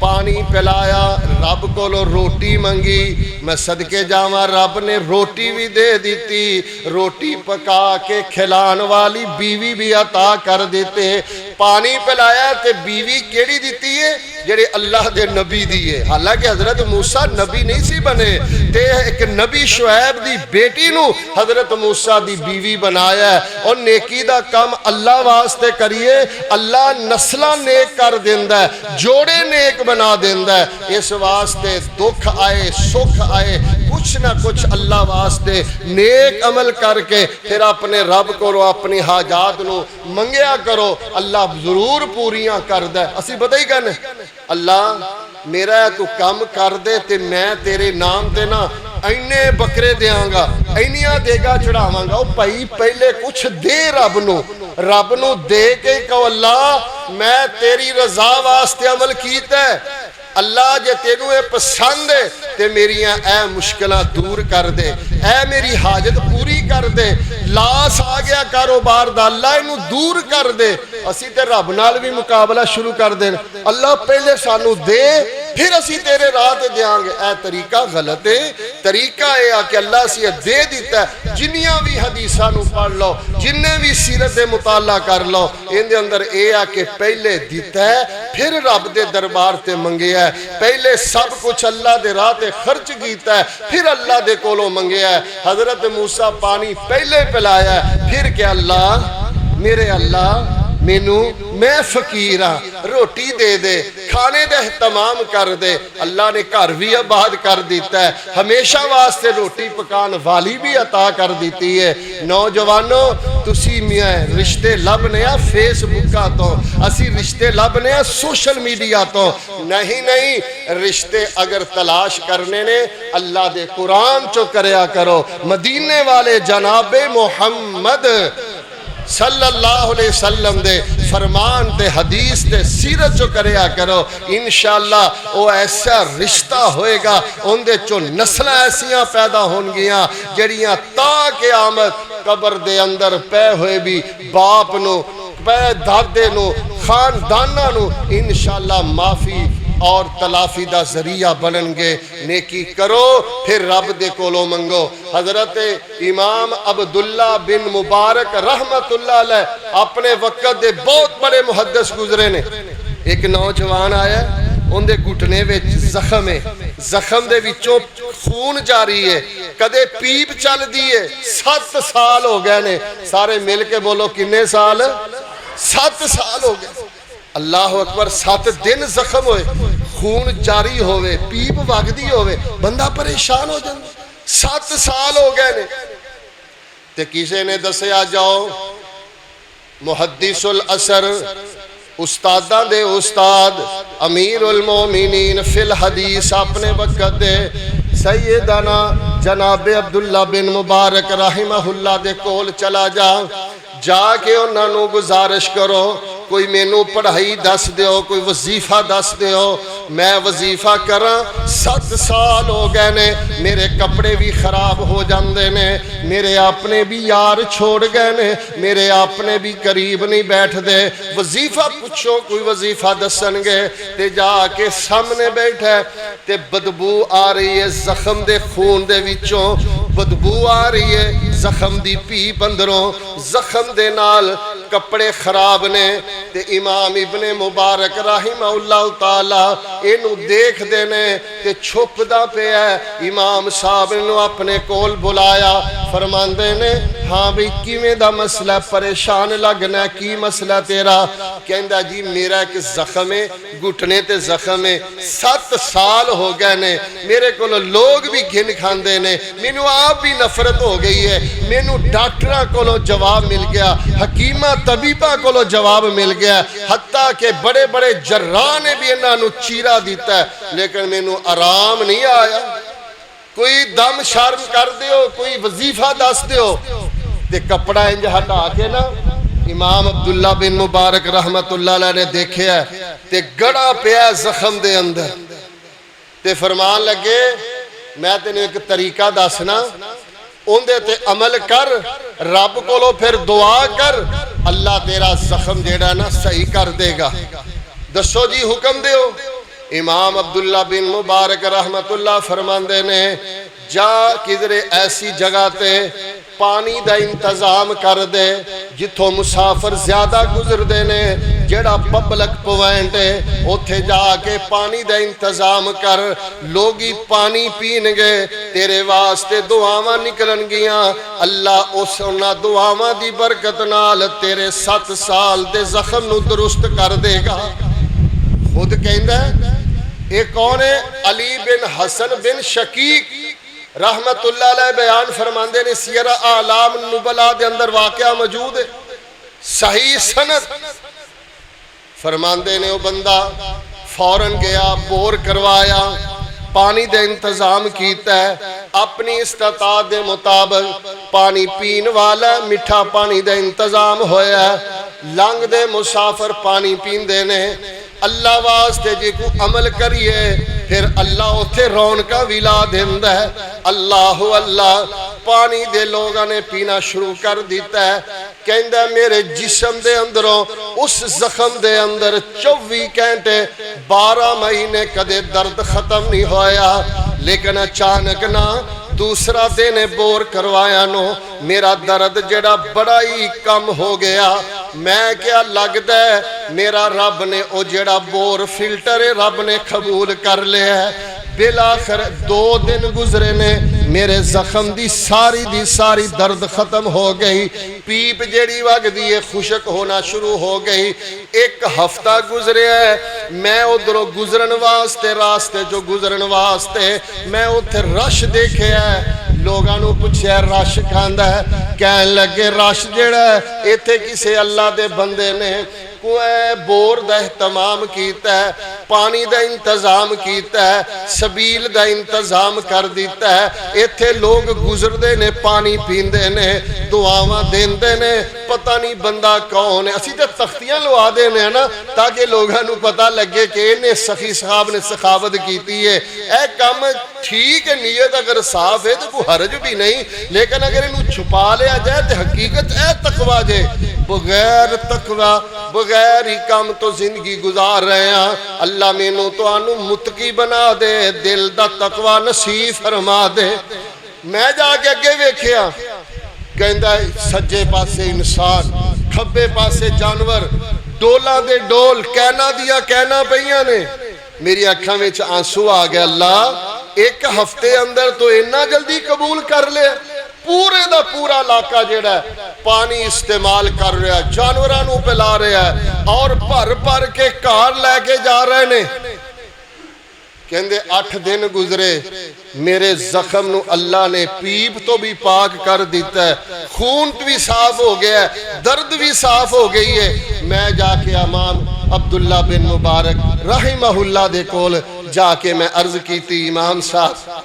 पानी पिलाया, रब कोलों रोटी मंगी, मैं सदके जावा रब ने रोटी भी दे दी। रोटी पका के खिलाने वाली बीवी भी अता कर देते। पानी पिलाया ते बीवी केड़ी दी है? जेड़े अल्लाह के नबी दी है। हालांकि हजरत मूसा नबी नहीं सी बने, ते एक नबी शुएब दी बेटी नू हजरत मूसा दी बीवी बनाया। और नेकी दा काम अल्लाह वास्ते करिए, अल्लाह नस्लां नेक कर देंदा है, जोड़े नेक बना देंदा है। इस वास्ते दुख आए सुख आए कुछ ना कुछ अल्लाह वास्ते नेक अमल करके फिर अपने रब को अपनी हाजात नू मंगया करो, अल्लाह जरूर पूरियां करदा है। असी पता ही कहने अल्लाह मेरा तू कम कर दे ते मैं तेरे नाम ते ना इन्ने बकरे देंगा, इन्नियां देगा चढ़ावांगा। ओ भाई पहले कुछ दे रब नू दे के कहो अल्लाह मैं तेरी रजा वास्ते अमल कीता है। अल्लाह जे तेनू ये पसंद है ते मेरियां ए मुश्किलां दूर कर दे, ए मेरी हाजत पूरी कर दे। लास आ गया कारोबार दा, अल्लाह इनू दूर कर दे। असी ते रब नाल भी मुकाबला शुरू कर देन, अल्लाह पहले सानू दे फिर असी तेरे राह ते देंगे। ए तरीका गलत है। तरीका यह कि अल्लाह से दे दिता है। जिन्नियां भी हदीसां नू पढ़ लो, जिन्ने भी सीरत दे मुताला कर लो, इहदे अंदर यह है कि पहले दिता है फिर रब दे दरबार ते मंगिया है। पहले सब कुछ अल्लाह दे राह ते खर्च कीता है, फिर अल्लाह दे कोलों मंगिया है। हजरत मूसा पानी पहले पिलाया है, फिर क्या अल्लाह मेरे अल्लाह मैनू मैं फकीर हाँ, रोटी दे दे, खाने का एहतमाम कर दे। अल्लाह ने घर भी आबाद कर दिता है, हमेशा वास्ते रोटी पकाने वाली भी अता कर दी है। नौजवानों तुसी मैं रिश्ते लभने आ फेसबुका तो, असी रिश्ते लभने आ सोशल मीडिया तो नहीं। रिश्ते अगर तलाश करने ने अल्लाह दे कुरान चो करया करो। मदीने वाले जनाबे मुहम्मद सल्लल्लाहु अलैहि वसल्लम दे फरमान ते हदीस ते सीरत चो करया करो। इंशाअल्लाह वो ऐसा रिश्ता होएगा, उनदे चो नस्लां ऐसियां पैदा होणगियां जड़ियां ता क़यामत कबर दे अंदर पै होए भी बाप नू पै दादे नू खानदाना नू इंशाअल्लाह माफ़ी और तलाफी दा जरिया बननगे। नेकी करो फिर रब दे कोलों मंगो। हजरत इमाम अब्दुल्ला बिन मुबारक रहमतुल्लाह अलैह अपने वक्त दे बहुत बड़े मुहद्दिस गुजरे ने। एक नौजवान आया, उनके घुटने विच जख्म है, जख्म दे विचों खून जारी है, कदे पीप चलदी है। 7 साल हो गए ने। सारे मिल के बोलो किन्ने साल? 7 साल हो गए। अल्लाह अकबर। 7 दिन जख्म होए, खून जारी होवे, पीप वगदी होवे, बंदा परेशान हो जाता। 7 साल हो गए ने। ते किसी ने दसिया जाओ मुहद्दिसुल असर उस्तादां दे उस्ताद अमीरुल मोमिनीन फिल हदीस अपने वक्त दे सैयदना जनाबे अब्दुल्ला बिन मुबारक रहिमहुल्लाह दे कोल चला जा, जाके उन्होंने गुजारिश करो कोई मैनू पढ़ाई दस दो, कोई वजीफा दस दो, मैं वजीफा करा। 7 साल हो गए ने, मेरे कपड़े भी खराब हो जाते ने, मेरे अपने भी यार छोड़ गए ने, मेरे अपने भी करीब नहीं बैठते। वजीफा पूछो, कोई वजीफा दसणगे ते जाके सामने बैठा ते बदबू आ रही है जख्म दे खून दे विचों, बदबू आ रही है जख्म दी पीप अंदरों, जख्म दे नाल कपड़े खराब ने। ते इमाम इब्ने मुबारक राहिमहुल्लाह ताला इनू देखदे ने ते छुपदा पिया। इमाम साहब ने अपने कोल बुलाया, फरमांदे ने हाँ भाई किवें दा मसला, परेशान लगना, की मसला तेरा? कहंदा जी मेरा एक जख्म है, घुटने ते जख्म है, 7 साल हो गए ने, मेरे को लोग भी घिन खांदे ने, मैनू आप भी नफरत हो गई है, मैनू डॉक्टरां कोलों जवाब मिल गया, हकीमा तबीबा कोलों जवाब मिल गया, हत्ता के बड़े बड़े जर्राह ने भी इन्हां नू चीरा दिता है, लेकिन मैनू आराम नहीं आया। कोई दम शर्म कर दियो, कोई वजीफा दस दियो। ते कपड़ा इंज हटा के ना इमाम अब्दुल्ला बिन मुबारक रहमतुल्लाह अलैह ने देखिया ते गड़ा पिया जख्म दे अंदर। ते फरमान लगे मैं तेन एक तरीका दसना, उनदे ते अमल कर, रब कोलों फिर दुआ कर, अल्लाह तेरा जख्म जेड़ा ना सही कर देगा। दसो जी हुक्म दियो। इमाम अब्दुल्ला बिन मुबारक रहमतुल्लाह फरमांदे ने जा किधरे ऐसी जगह ते पानी का इंतजाम कर दे जिथों मुसाफिर ज्यादा गुजरते ने, जेड़ा पब्लिक पॉइंट है उत्थे जाके पानी का इंतजाम कर, लोग पानी पीनगे, तेरे वास्ते दुआवां निकलणगियां, अल्लाह उस उन्हां दुआवां दी बरकत नाल तेरे 7 साल दे जख्म नू दुरुस्त कर देगा। खुद कहंदा ये कौन है? अली बिन हसन बिन शकीक रहमतुल्लाह अलैह बयान फरमांदे ने, सियर आलाम नुबला दे अंदर वाकया मौजूद है, सही सनद। फरमांदे ने वो बंदा फौरन गया, बोर करवाया, पानी दे इंतजाम किया, अपनी इस्तात दे मुताबिक पानी पीन वाला मिठा पानी दे इंतजाम होया, लंघदे मुसाफिर पानी पींदे ने। अल्लाह वास्ते जे को अमल करिए फिर अल्लाह उथे रौनका भी ला देंदा है। अल्लाह अल्लाह पानी दे लोगों ने पीना शुरू कर दिता है। कहंदा मेरे जिस्म दे अंदरों उस जख्म दे अंदर 24 घंटे 12 महीने कदे दर्द खत्म नहीं होया, लेकिन अचानक ना दूसरा दिन बोर करवाया नो मेरा दर्द जेड़ा बड़ा ही कम हो गया। मैं क्या लगता है मेरा रब ने ओ जेड़ा बोर फिल्टर है रब ने कबूल कर लिया है। बिलाखिर 2 दिन गुजरे ने, मेरे जख्म दी सारी दर्द खत्म हो गई, पीप जेड़ी वगदी है खुशक होना शुरू हो गई। 1 हफ्ता गुजरिया है, मैं उधरों गुजरन वास्ते रास्ते जो गुजरन वास्ते मैं उथे रश देखे है, लोगों को पूछा रश खांदा है, कह लगे रश जेड़ा इत्थे किसी अल्लाह दे बंदे ने कोई बोर दा एहतमाम कीता है पानी का इंतजाम किया है, सबील का इंतजाम कर दिता है। इत्थे लोग गुजरते ने, पानी पींदे ने, दुआवां देंदे ने, पता नहीं बंदा कौन है। असी तो तख्तियां लवा देने ना ताकि लोगों को पता लगे कि इन्हें सखी साहब ने सखावत की है। यह काम ठीक है, नीयत अगर साफ है तो कोई हरज भी नहीं, लेकिन अगर इन्हू छुपा लिया जाए तो हकीकत है तकवा जे। बगैर तकवा बगैर ही काम तो जिंदगी गुजार रहे हैं। अल्लाह मैनू तुहानू मुतकी बना दे, दिल दा तकवा नसीब फरमा दे। मैं जाके अगे वेखिया, कहंदा सज्जे पासे इंसान, खब्बे पासे जानवर, डोलां दे डोल, कहना दिया कहना पईयां ने। मेरी अखां विच आंसू आ गया। अल्लाह एक हफ्ते अंदर तो इन्ना जल्दी कबूल कर लिया। पूरे दा पूरा इलाका जेड़ा पानी इस्तेमाल कर रहा है, जानवरां नूं पिला रहा है और भर भर के घर लैके जा रहे ने। कहंदे 8 दिन गुजरे, मेरे जख्म नूं अल्लाह ने पीप तो भी पाक कर दिता है, खून भी साफ हो गया है, दर्द भी साफ हो गई है। मैं जाके इमाम अब्दुल्ला बिन मुबारक रहिमहुल्लाह दे कोल जाके मैं अर्ज की, इमाम साहब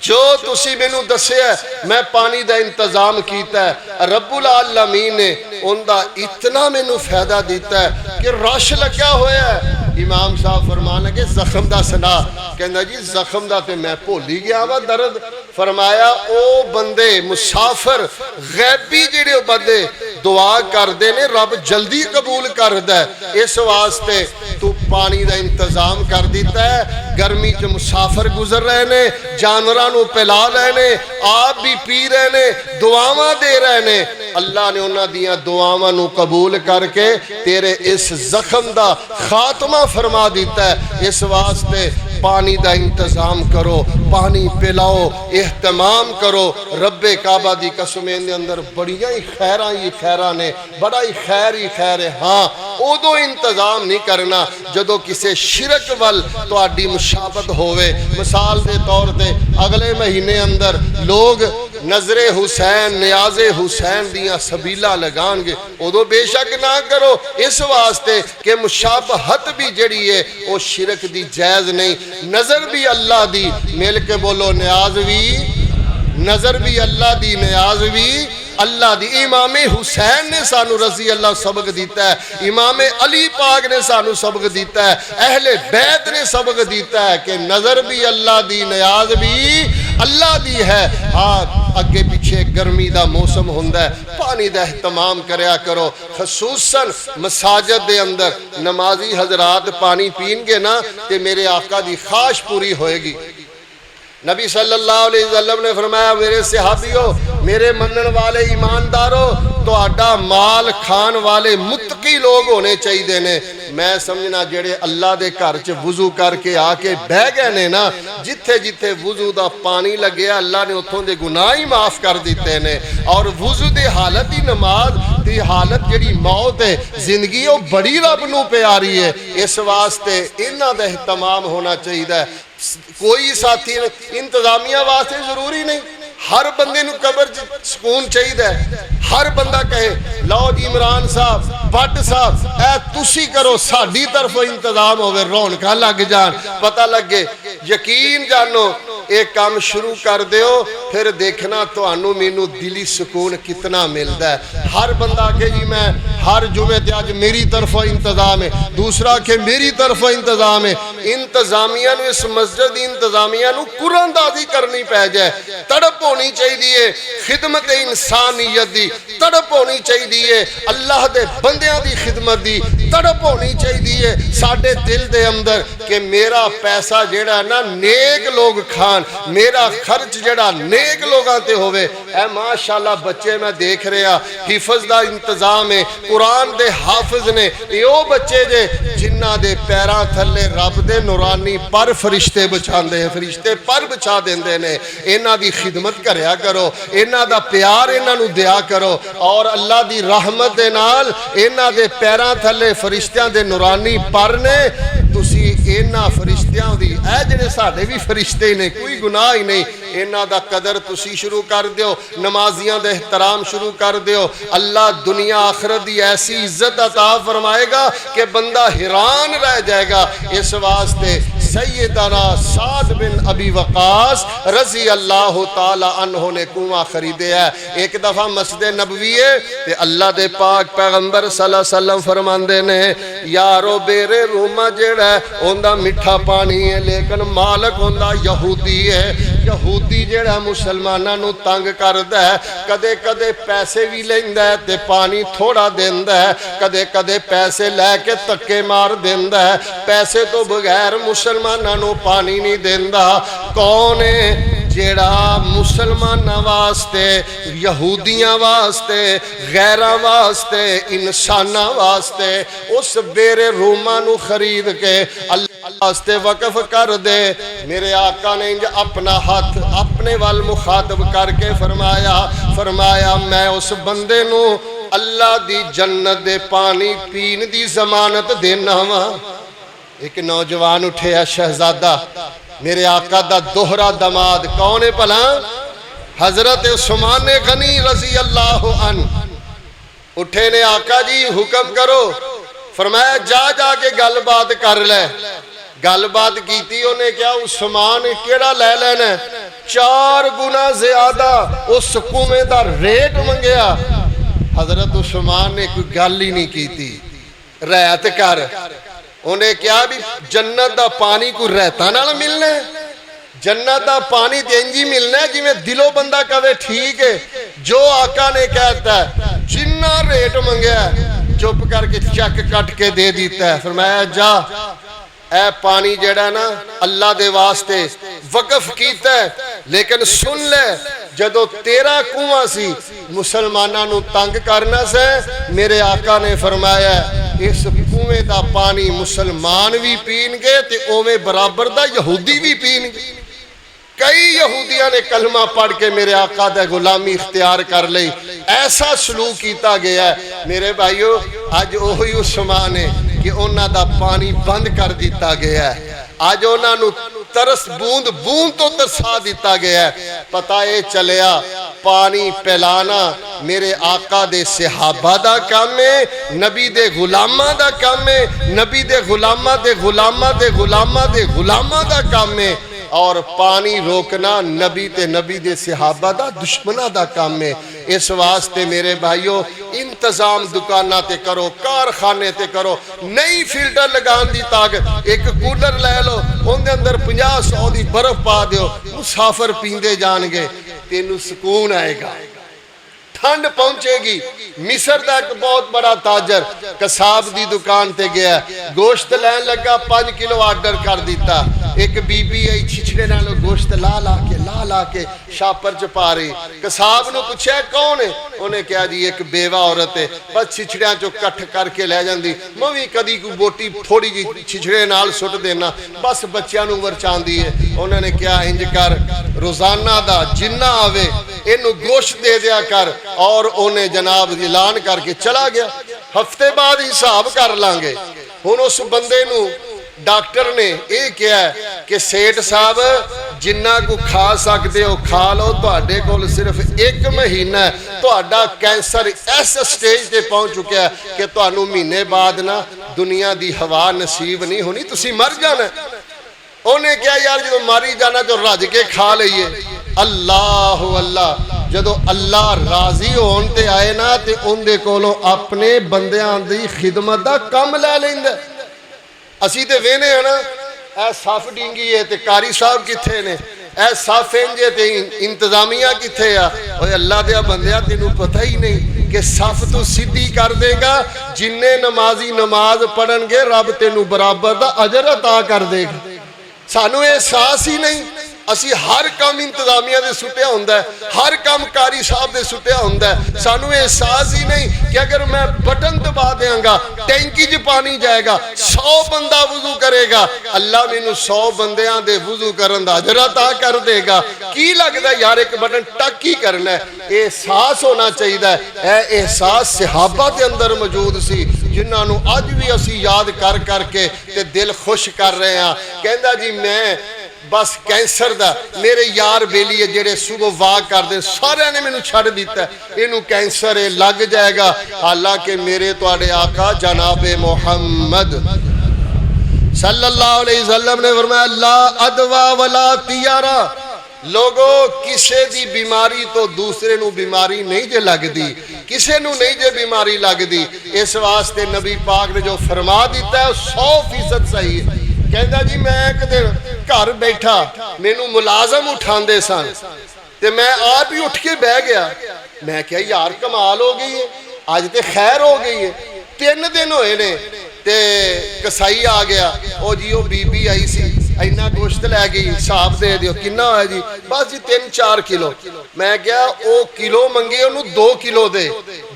जो तुसी मैनू दस्या मैं पानी का इंतजाम किया है, रब्बुल आलमीन ने उनका इतना मैनू फायदा दिता है कि रश लग्या होया है। इमाम साहब फरमान लगे जख्म का सुना। कहना जी जख्म का तो मैं भुल ही गया वा दर्द। फरमाया ओ बंदे मुसाफिर गैबी जेड़े बंदे दुआ करते ने, रब जल्दी कबूल करदा है। इस वास्ते तू पानी का इंतजाम कर दिता है। गर्मी च मुसाफिर गुजर रहे ने, जानवरां नूं पिला रहे ने, आप भी पी रहे ने, दुआवां दे रहे ने। अल्लाह ने उन्हां दियां दुआवां नूं कबूल करके तेरे इस जख्म का खात्मा फरमा दिता है। इस वास्ते पानी का इंतजाम करो, पानी पिलाओ, एहतमाम करो। रब्बे काबा दी कसम इहदे अंदर बड़ियां ही खैरां ने, बड़ा ही खैर है। हाँ उदों इंतजाम नहीं करना जदों किसी शिरक वल तुहाडी मुशाबत होवे। मिसाल के तौर पर अगले महीने अंदर लोग नजरे हुसैन, नियाजे हुसैन दियां सबीला लगाएंगे, उदों बेशक ना करो, इस वास्ते कि मुशाबहत भी जड़ी है वो शिरक दी जायज़ नहीं। नजर भी अल्लाह दी, मिल के बोलो न्याज भी, नजर भी अल्लाह दी, न्याज भी अल्लाह दी। इमाम हुसैन ने सानू रजी अल्लाह सबक दिता है, इमाम अली पाक ने सानू सबक दिता है, अहले बैत ने सबक दिता है कि नजर भी अल्लाह दी, न्याज भी अल्लाह दी है। हाँ अगे पिछे गर्मी का मौसम हुंदा है, पानी का एहतमाम करया करो। खसूसन मसाजिद दे अंदर नमाजी हजरात पानी पीनगे ना तो मेरे आका दी ख्वाहिश पूरी होएगी। नबी सल्लल्लाहु अलैहि वसल्लम ने फरमाया, मेरे सहाबियों, मेरे मनन वाले ईमानदारों, तो आडा माल खान वाले मुत्तकी लोग होने चाहिए ने। मैं समझना जेड़े अल्लाह दे घर च वुजू करके आके बह गए ने ना, जिथे जिथे वुजू दा पानी लगे अल्लाह ने उतों दे गुनाह ही माफ कर दिते ने। और वुजू दी हालत ही नमाज दी हालत जेड़ी मौत है, जिंदगी वो बड़ी रब नूं प्यारी है। इस वास्ते इन्हां दा एहतमाम होना चाहिए। कोई साथी इंतजामिया वास्ते जरूरी नहीं, हर बंदे नूं कबर च सुकून चाहिए। हर बंदा कहे लो जी इमरान साहब, भट्ट साहब, ऐ तुसी करो, साडी तरफों इंतजाम होवे, रौनकां लग जान, पता लगे। यकीन जानो एक काम शुरू कर दियो, फिर देखना तुहानू मैनू दिली सुकून कितना मिलता है। हर बंदा के जी मैं हर जुमे ते अज मेरी तरफों इंतजाम है, दूसरा के मेरी तरफों इंतजाम है। इंतजामिया नूं, इस मस्जिद दी इंतजामिया नूं कुरानदाजी करनी पै जाए। तड़प होनी चाहिए खिदमत इंसानियत दी, तड़प होनी चाहिए अल्लाह दे बंदियां दी खिदमत दी, तड़प होनी चाहिए साडे दिल दे अंदर कि मेरा पैसा जेड़ा ना नेक लोग खान, मेरा खर्च जेड़ा नेक लोगां ते होवे। ऐ माशाअल्लाह बच्चे मैं देख रहा, हिफज दा इंतजाम है, कुरान दे हाफिज ने। यो बच्चे जे जिन्हां दे पैरां थल्ले रब दे नूरानी पर फरिश्ते बिछांदे हैं, फरिश्ते पर बिछा देंदे ने। इन्हां दी खिदमत करया करो, इन्हां दा प्यार इन्हां नूं दिया करो, और अल्लाह दी रहमत दे नाल इन्हां दे पैरां थल्ले फरिश्तियां दे नूरानी पर ने। तुसी इन्हां फरिश्तियां दी, ऐ जिहड़े साडे भी फरिश्ते ने, कोई गुनाह ही नहीं, इन्हां दा कदर तुसी शुरू कर दिओ, नमाजियां दा एहतराम शुरू कर दिओ। अल्लाह दुनिया आखिरत दी ऐसी इज्जत अता फरमाएगा कि बंदा हैरान रह जाएगा। इस वास्ते सैयदना साद बिन अबी वकास रजी अल्लाह ताला अन्हु ने कुआं खरीदे है। एक दफा मस्जिद नबवी है ते अल्लाह दे पाक पैगंबर सल्लल्लाहु अलैहि वसल्लम फरमांदे ने यारो बेरे रूमा जेड़ा ओंदा मिठा पानी है, लेकिन मालक ओंदा यहूदी है। यहूदी जेड़ा मुसलमानां नूं तंग करदा है, कदे कदे पैसे भी लैंदा है ते पानी थोड़ा देंदा है, कदे कदे पैसे लैके धक्के मार देंदा है, पैसे तो बगैर मुसलमानां नूं पानी नहीं देंदा। कौन है जेड़ा मुसलमानां वास्ते, यहूदियां वास्ते, गैरां वास्ते, इंसानां वास्ते उस बेरे रूमा नूं खरीद के अल्लाह वास्ते वक्फ कर दे। मेरे आका ने अपना हाथ अपने वाल मुखातब करके फरमाया मैं उस बंदे नूं अल्लाह दी जन्नत दे पानी पीन दी जमानत देना वा। एक नौजवान उठे शहजादा, मेरे आका दा दोहरा दमाद, कौन है भला? हजरत उस्मान गनी रजी अल्लाह अन्हु उठे ने, आका जी हुक्म करो। फरमाया जा जाके गलबात कर ले। गलबात की, उन्हें क्या उस्मान केड़ा ले लेना, 4 गुना ज्यादा उस कुएं दा रेट मंगया। हजरत उस्मान ने कोई गल ही नहीं की, रहत कर। उन्हें क्या भी जन्नत दा पानी कोई रहता नाल मिलना है? जन्नत दा पानी तो इंज ही मिलना है जिवें दिलों बंदा कहे ठीक है। जो आका ने कहता है, जिन्ना रेट मंगया चुप करके चेक कट के दे दिता है। फरमाया जा ए पानी जेड़ा ना अल्लाह दे वास्ते वक्फ कीता है, लेकिन सुन ले जदों तेरा कुआं सी मुसलमानां नूं तंग करना से, मेरे आका ने फरमाया इस कुएं दा पानी मुसलमान भी पीणगे ते उवें बराबर दा यहूदी भी पीणगे। कई यहूदियां ने कलमा पढ़ के मेरे आका दा गुलामी इख्तियार कर लई। ऐसा सलूक किया गया है मेरे भाइयों। अज ओही उस्मान है कि उन्हां दा पानी बंद कर दिता गया है। अज उन्हां नूं तरस बूंद बूंद तो तरसा दिता गया है। पता ये चलिया पानी पिलाना मेरे आका दे सहाबा दा काम है, नबी दे गुलामां दा काम है, नबी दे गुलामां दे गुलामां दे गुलामां दे गुलामां दा काम है। और पानी रोकना नबी ते नबी दे सहाबा दा दुश्मना दा काम है। इस वास्ते मेरे भाइयों इंतजाम दुकाना ते करो, कारखाने ते करो। नई फिल्टर लगाने की ताकत, एक कूलर ले लो, उनके अंदर 50-100 की बर्फ पा दो, मुसाफिर पींदे जाएंगे, तेनू सुकून आएगा, ठंड पहुंचेगी। मिस्र का एक बहुत बड़ा ताजर कसाब की दुकान ते गया, गोश्त लैन लगा, 5 किलो आर्डर कर दिता। एक बीबी आई छिछड़े नाल गोश्त ला के छापर च पा रही। कसाब नूं पुछया कौन है, उन्हें कहा जी एक बेवा औरत है, बस छिछड़ियां चो कट्ठ करके लै जांदी, मैं भी कदी कोई बोटी थोड़ी जी छिछड़े नाल सुट देना, बस बच्चों नूं वरचांदी है। उन्होंने कहा इंज कर, रोजाना दा जिन्ना आवे इनू गोश्त दे दिया कर। और उन्हें जनाब ऐलान करके चला गया। हफ्ते बाद हिसाब कर लांगे। हुण उस बंदे नूं डॉक्टर ने यह कहा कि सेठ साहब जिन्ना को खा सकते हो खा लो, तुहाडे कोल सिर्फ 1 महीना है, तुहाडा कैंसर इस स्टेज ते पहुंच चुका है कि तुहानू महीने बाद ना दुनिया की हवा नसीब नहीं होनी, तुसी मर जाना। उन्हें क्या यार जो मारी जाना तो रज के खा लीए। अल्लाह अल्लाह, जदों अल्लाह राजी होने ते आए ना ते उनदे कोलों अपने बंदियां दी खिदमत दा काम लै लैंदा। असी ते वेने है ना ए सफ डिंगी है ते कारी साहब किथे ने, ए सफ इंजे ते इंतजामिया किथे आ। ओए अल्लाह दे बंदिया तेनू पता ही नहीं कि सफ तू सीधी कर देगा, जिन्ने नमाजी नमाज पढ़नगे रब तेनू बराबर दा अजर अता कर देगा। सानू एहसास ही नहीं, असी हर काम इंतजामिया दे सुटिया हुंदा है, हर काम कारी साहब दे सुटिया हुंदा है। सानू एहसास ही नहीं कि अगर मैं बटन दबा देंगा टैंकी च पानी जाएगा, 100 बंदा वुजू करेगा, अल्लाह मैनू 100 बंदियां दे वुजू करन दा अजर अता कर देगा। की लगदा यार एक बटन टक ही करना है। एहसास होना चाहिए। यह एहसास सहाबा के अंदर मौजूद सी, जिन्होंने अज भी असी याद कर करके ते दिल खुश कर रहे हैं। कहंदा जी मैं बस कैंसर दा मेरे यार बेली है जेड़े सुबह वाक करते सारे ने मैनू छड़ दिता इनू कैंसर है लग जाएगा। हालांकि मेरे तुहाडे आका जनाबे मुहम्मद सल्लल्लाहु अलैहि वसल्लम ने फरमाया ला अदवा वला तियारा, लोगो किसे दी बीमारी तो दूसरे नू बीमारी नहीं जे लगदी, किसे नू नहीं जे बीमारी लगदी। इस वास्ते नबी पाक ने जो फरमा दिता है 100% सही है। कहता जी मैं एक दिन घर बैठा मैनू मुलाजम उठांदे सन ते मैं आप ही उठ के बह गया। मैं क्या यार कमाल हो गई है, अज तो खैर हो गई है। 3 दिन होए ने ते कसाई आ गया, ओ जी ओ बीबी आई सी इन्ना गोश्त लै गई, हिसाब दे दियो किन्ना होया जी, बस जी 3-4 किलो। मैं क्या ओ किलो मंगे उन्होंने 2 किलो दे,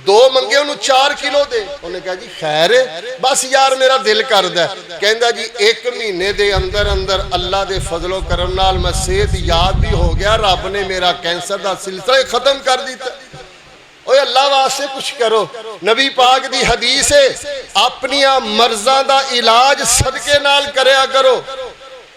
2 मंगे उन्होंने 4 किलो दे। उन्हें कहा जी खैर है, बस यार मेरा दिल करदा। कहंदा जी 1 महीने दे अंदर अंदर अल्लाह दे फजलो करम नाल मैं सेहत याद भी हो गया, रब ने मेरा कैंसर दा सिलसिला खत्म कर दिता। ओए अल्लाह वास्ते कुछ करो। नबी पाक दी हदीस है अपनिया मर्ज़ां दा इलाज सदके नाल करया करो।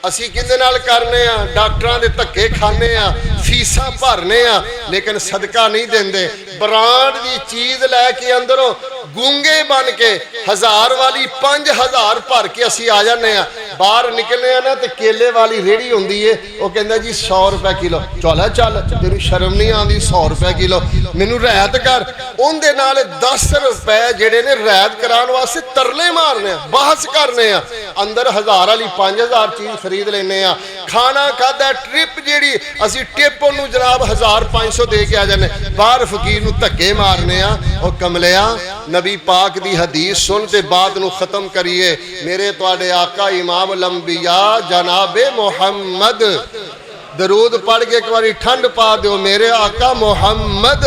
असी किहदे नाल करने आ, डॉक्टरां दे धक्के खाने आ, फीसां भरने आ, लेकिन सदका नहीं देंदे। ब्रांड दी चीज़ लैके अंदरों गूंगे बन के 1000 वाली 5000 भर के असी आ जाने आ। बाहर निकलने ना तो केले वाली रेहड़ी होंदी है, वो कहता जी 100 रुपए किलो। चल चल तेनू शर्म नहीं आती, 100 रुपए किलो मैनू रैयत कर। उनदे नाल 10 रुपए जेडे ने रैयत कराने वास्ते तरले मारने, बहस करने आ। अंदर 1000 वाली 5000 चीज़ खरीद लेने आ। खाना खादा ट्रिप जेड़ी असी टिप नू जनाब 1500 दे के आ जाने, बाहर फकीर नू धक्के मारने आ। और कमलिया नबी पाक दी हदीस सुन ते बाद नू खत्म करिए। मेरे तुहाडे आका इमाम लंबिया जनाबे मुहम्मद दरूद पढ़ के एक बारी ठंड पा दो। मेरे आका मुहम्मद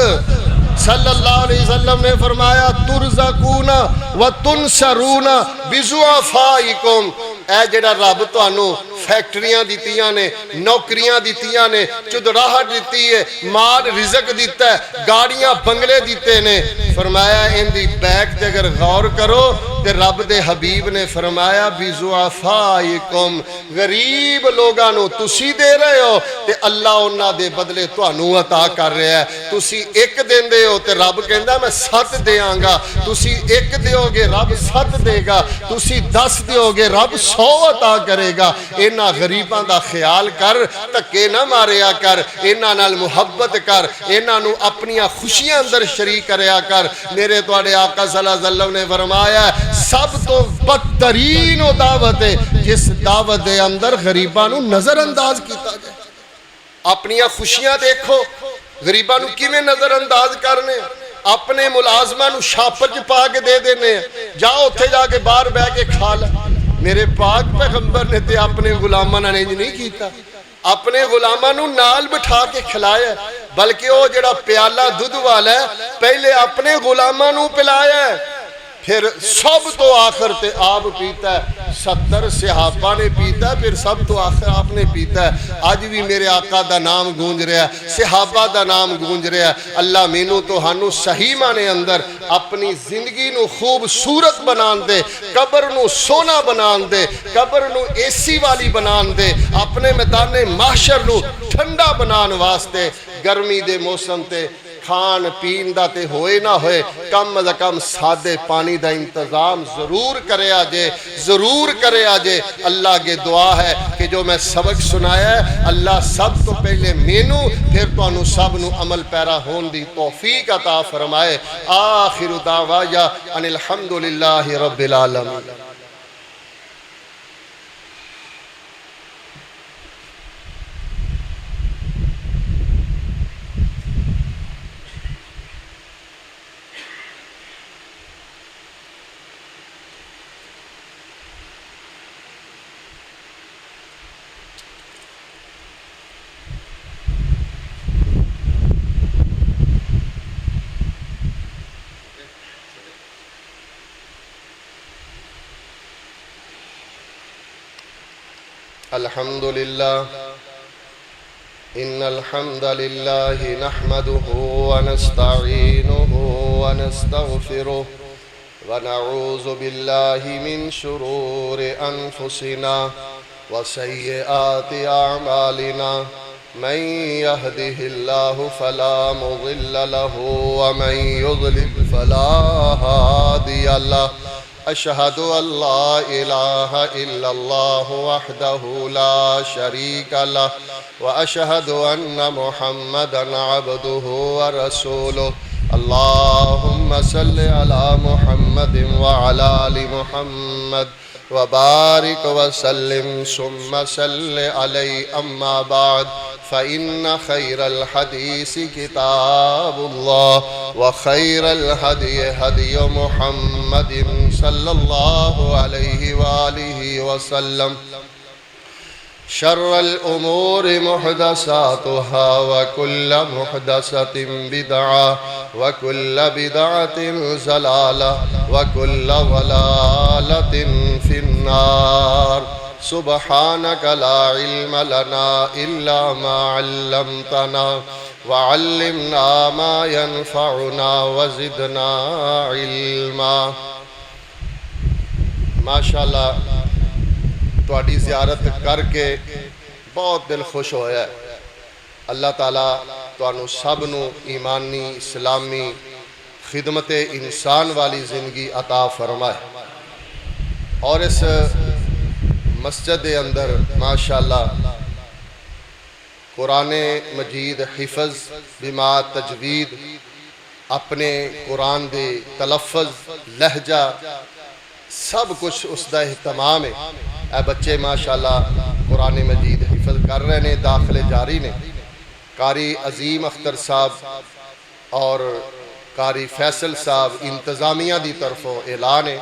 सल्लल्लाहु अलैहि वसल्लम ने फरमाया तुरज़कूना व तुनसरूना बिज़ुअफ़ाइकुम। ए जेड़ा रब तुहानू फैक्ट्रियां दित्तियां ने, नौकरियां दित्तियां ने, चुदराहट दित्ती है, माल रिज़क दिता है, गाड़ियां बंगले दिते ने। फरमाया इनदी बैक ते अगर गौर करो ते रब दे हबीब ने फरमाया बिज़ुअफ़ाइकुम, गरीब लोगां नू तुसी दे रहे हो ते अल्लाह उन्हां दे बदले तुहानू अता कर रहा है। तुसी एक देंदे हो ते रब कहंदा मैं 7 देआंगा, तुसी एक दोगे रब 7 देगा, तुसी 10 दोगे रब 100 अता करेगा। इन्हां गरीबां दा ख्याल कर, धक्के ना मारिया कर, इन्हां नाल मुहब्बत कर, इन्हां नू अपनियां खुशियां अंदर शरीक करया कर। मेरे तुहाडे आका सल्लल्लाहु अलैहि वसल्लम ने फरमाया सब तो बदतरीन वो दावत है जिस दावत दे अंदर गरीबां नू नजरअंदाज किया जाए। अपनियां खुशियां देखो, गरीबां नू किवें नजरअंदाज करने। अपने मुलाजमां नू छापर च पा के दे देने, जाओ उत्थे जाके बाहर बह के खा ले। मेरे पाक पैगंबर ने ते अपने गुलामां नाल इंज नहीं कीता, अपने गुलामां नू नाल बिठा के खिलाया, बल्कि वो जेड़ा प्याला दुध वाला है पहले अपने गुलामां नू पिलाया, फिर सब तो आखिर ते आप पीता है। 70 सहाबा ने पीता, फिर सब तो आखिर आपने पीता है। अज भी मेरे आका दा नाम गूंज रहा है, सहाबा दा नाम गूंज रहा है। अल्लाह मैनू तुहानू सही माने अंदर अपनी जिंदगी नू खूबसूरत बनान दे, कबर नू सोना बनान दे, कबर नू एसी वाली बनान दे, अपने मैदाने माशर नू ठंडा बनान वास्ते। गर्मी दे मौसम ते खान पीन दा ते होए ना होए, कम अज कम सादे पानी दा इंतजाम जरूर करया जे, जरूर करया जे। अल्लाह के दुआ है कि जो मैं सबक सुनाया है अल्लाह सब तो पहले मैनू फिर तुहानू सब नू अमल पैरा होने दी तौफीक अता फरमाए। आखिरु दावाया अनिल हम्दुलिल्लाहि रब्बिल आलमीन। अल्हम्दुलिल्लाह इन्नल हम्दलिल्लाहि नहमदुहु व नस्तईनुहु व नस्तगफिरुहु व नऊज़ु बिल्लाहि मिन शुरूरि अनफुसिना व सय्यिआति अअमालिना मन यहदिहिल्लाहु फला मुदिल्ल लहु व मन युद्लिल फला हादिय लहु अशहदु अल्ला इलाहा इल्लल्लाह वहदहु ला शरीका लहु व अशहदु अन्ना मुहम्मदन अब्दुहु व रसूलुहु अल्लाहुम्मा सल्लि अला मुहम्मदिन व अला आलि मुहम्मद व बारिक व सल्लिम सुम्मा सल्लि अलैहि अम्मा बाद फ़इन्न खैरल हदीसी किताबुल्लाह व खैरल हदी हदी मुहम्मदिन सल्लल्लाहु अलैहि व आलिहि व सल्लम शर्रल उमूरि मुहदसातुहा व कुल्ल मुहदसतिन बिदअ व कुल्ल बिदअतिन ज़लाला व कुल्ल ज़लालतिन फिन्नार सुब्हानक ला इल्म लना इल्ला मा अल्लमतना व अल्लिमना मा यनफ़उना व ज़िदना इल्मा। माशाअल्लाह तुहाडी ज़ियारत करके बहुत दिल खुश होया। अल्लाह ताला तुहानू सब नू ईमानी इस्लामी खिदमत इंसान वाली ज़िंदगी अता फरमाए और इस मस्जिद के अंदर माशाअल्लाह कुरान मजीद हिफ़्ज़ बिमा तजवीद अपने कुरान दे तलफ़्फ़ुज़ लहजा सब कुछ उसका एहतमाम है। ए बच्चे माशाअल्लाह कुरान मजीद हिफ़्ज़ कर रहे हैं, दाखिले जारी ने। कारी अजीम अख्तर साहब और कारी फैसल साहब इंतज़ामिया की तरफों ऐलान है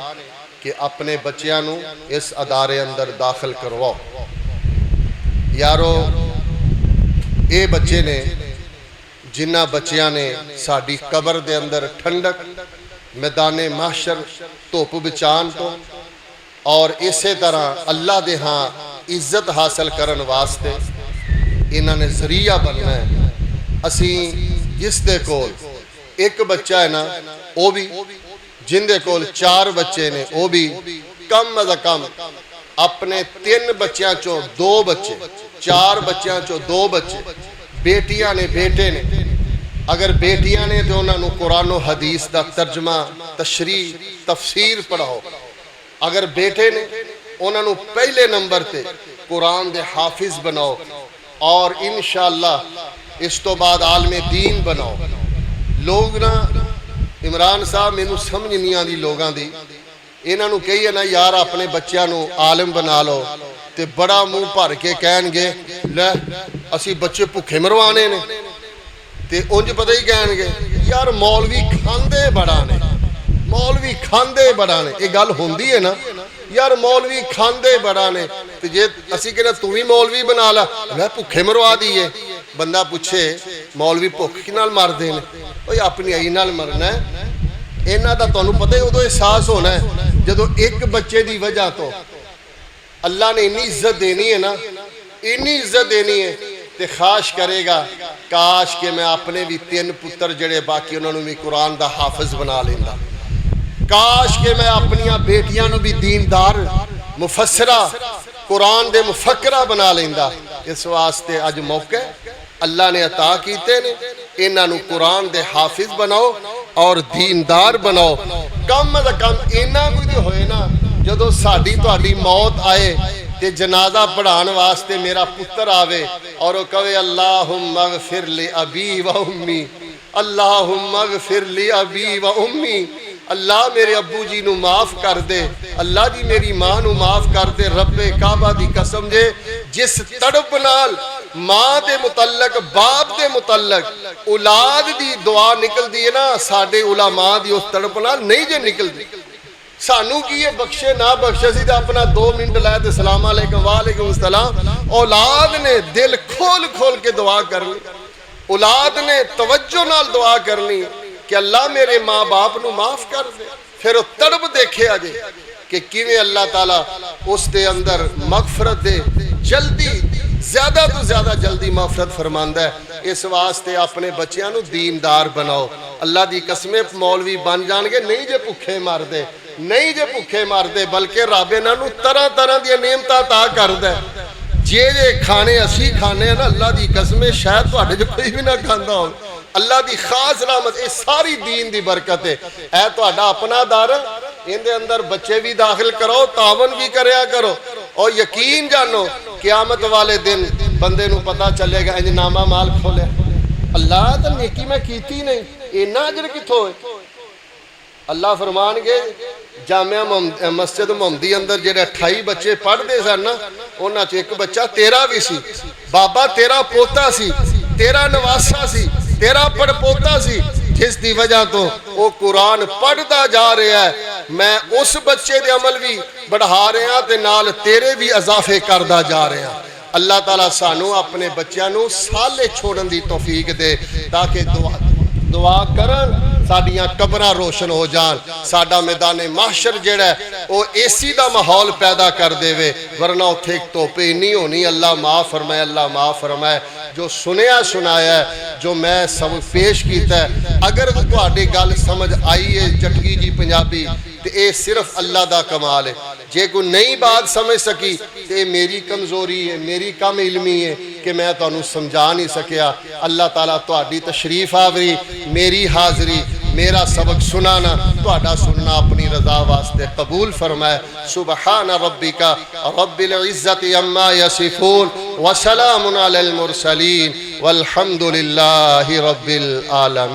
कि अपने बच्चों नू इस अदारे अंदर दाखिल करवाओ। यारो ये बच्चे ने जिन्हां बच्चों ने साडी कबर दे अंदर ठंडक मैदाने महशर धुप बचान तो और इस तरह अल्लाह दे हाँ इज्जत हासिल करन वास्ते इन्हां ने जरिया बनना है। असी जिस दे कोल एक बच्चा है ना वो भी, जिंदे कोल 4 बच्चे ने वो भी कम अज कम अपने 3 बच्चों चो 2 बच्चे, 4 बच्चों चो 2 बच्चे बेटियां ने बेटे ने। अगर बेटियां ने तो उन्होंने कुरान व हदीस का तर्जमा तशरी तफसीर पढ़ाओ। अगर बेटे ने उन्होंने पहले नंबर पे कुरान दे हाफिज बनाओ और इंशाअल्लाह इस तो बाद आलमे दीन बनाओ। लोग ना इमरान साहब मैनू समझ नहीं आती लोगों की, इन्हों कही ना यार अपने बच्चों को आलम बना लो तो बड़ा मुँह भर के कहणगे लै असी बच्चे भुखे मरवाने ने, ते उंज पता ही कहणगे यार मौलवी खांदे बड़ा ने, मौलवी खांदे बड़ा ने। ये गल होंदी है ना यार मौलवी खांदे बड़ा ने, तो जे असी कहना तू भी मौलवी बना ला, मैं भुखे मरवा दीए। बंदा पूछे मौलवी भुख कि नाल मरदे ने, ओए अपनी आई नाल मरना है। इन्हां दा तुहानूं पता ही उदों एहसास होना है जदों एक बच्चे की वजह तो अल्लाह ने इन्नी इज्जत देनी है ना, इन्नी इज्जत देनी है तो खाश करेगा काश के मैं अपने भी 3 पुत्र जड़े बाकी उन्होंने भी कुरान का हाफिज बना लेंदा। काश के मैं अपनिया बेटियां भी दीनदार मुफस्सरा कुरान दे मुफक्करा बना लेंदा। इस वास्ते अज मौके अल्लाह ने अता कीते ने, इन्हां कुरान दे हाफिज बनाओ और दीनदार बनाओ। कम अज कम इन्ना कोई तो होए ना जदों साडी तुहाडी मौत आए ते जनाजा पढ़ाने वास्ते मेरा पुत्र आवे और कहे अल्लाहुम्मा ग़फ़िर ली अबी व उम्मी, अल्लाहुम्मा ग़फ़िर ली अबी व उम्मी। अल्लाह मेरे अब्बू जी नू माफ कर दे, अल्लाह जी मेरी मां नू माफ कर दे। रब्बे काबा दी कसम जे जिस तड़प नाल मां दे मुतल्लक बाप दे मुतल्लक औलाद दी दुआ निकलदी है ना, साडे उलमा दी उस तड़प नाल नहीं जे निकलदी। सानू की ये बख्शे ना बख्शे सी अपना 2 मिनट लाए तो सलाम अलैकुम वालेकुम सलाम। औलाद ने दिल खोल खोल के दुआ करनी, औलाद ने तवज्जो नाल दुआ करनी कि अल्लाह मेरे माँ बाप नू माफ कर दे। फिर तड़प देखे अजे कि किवें अल्लाह ताला उस दे अंदर मगफरत दे जल्दी ज्यादा तो ज्यादा जल्दी मगफरत फरमांदा है। इस वास्ते अपने बच्चों नू दीनदार बनाओ। अल्लाह दी कसमें मौलवी बन जाणगे नहीं जे भुखे मरदे। नहीं जे भुखे मरदे, बल्कि रब इन्हां तरह तरह दी नेमतां अता करदा है। जे खाने असी खाने ना, अल्लाह की कसम शायद तुहाडे च कोई भी ना खांदा हो। अल्लाह की खास रहमत, ये सारी दीन की बरकत है। ऐ तुहाडा अपना दर, इहदे अंदर बच्चे भी दाखिल करो, तावन भी करया करो, और यकीन जानो क़यामत वाले दिन बंदे नूं पता चलेगा इंज नामा माल खोलिया, अल्लाह तो नेकी मैं कीती नहीं, इन्ना अजर कित्थों है। अल्लाह फरमानगे जामिया मस्जिद मोहम्मदी अंदर जेडे 28 बच्चे पढ़ते सन ना, उन्हां च एक बच्चा तेरा भी सी। बाबा तेरा पोता सी, तेरा नवासा सी, तेरा पड़पोता सी, जिस दी वजह तो वो कुरान पढ़ता जा रहा है। मैं उस बच्चे दे अमल भी बढ़ा रहा ते नाल तेरे भी इजाफे करदा जा रहा। अल्लाह ताला सानू अपने बच्चों नू साले छोड़न दी तौफीक दे, ताकि दुआ करन साडियां कबरां रोशन हो जान, साडा मैदान महशर जेड़ा वो एसी दा माहौल पैदा कर देवे, वरना उत्थे धुप्प इन्नी होनी। अल्लाह माफ़ फरमाए, अल्लाह माफ़ फरमाए। जो सुनिया सुनाया जो मैं सब पेश किया, अगर तुहाडी गल समझ आई है जटगी जी पंजाबी, तो ये सिर्फ अल्लाह दा कमाल है। जे कोई नई बात समझ सकी तो मेरी कमजोरी है, मेरी कम इल्मी है कि मैं तुहानू समझा नहीं सकिया। अल्लाह ताला तुहाडी तशरीफ आवरी, मेरी हाज़री, मेरा सबक सुनाना, तुहाडा सुनना अपनी रजा वास्ते कबूल फरमाए। सुबहान रब्बिका रब्बिल इज्जति अम्मा यसिफून व सलामुन अलल मुरसलीन वल्हम्दुलिल्लाहि रब्बिल आलमीन।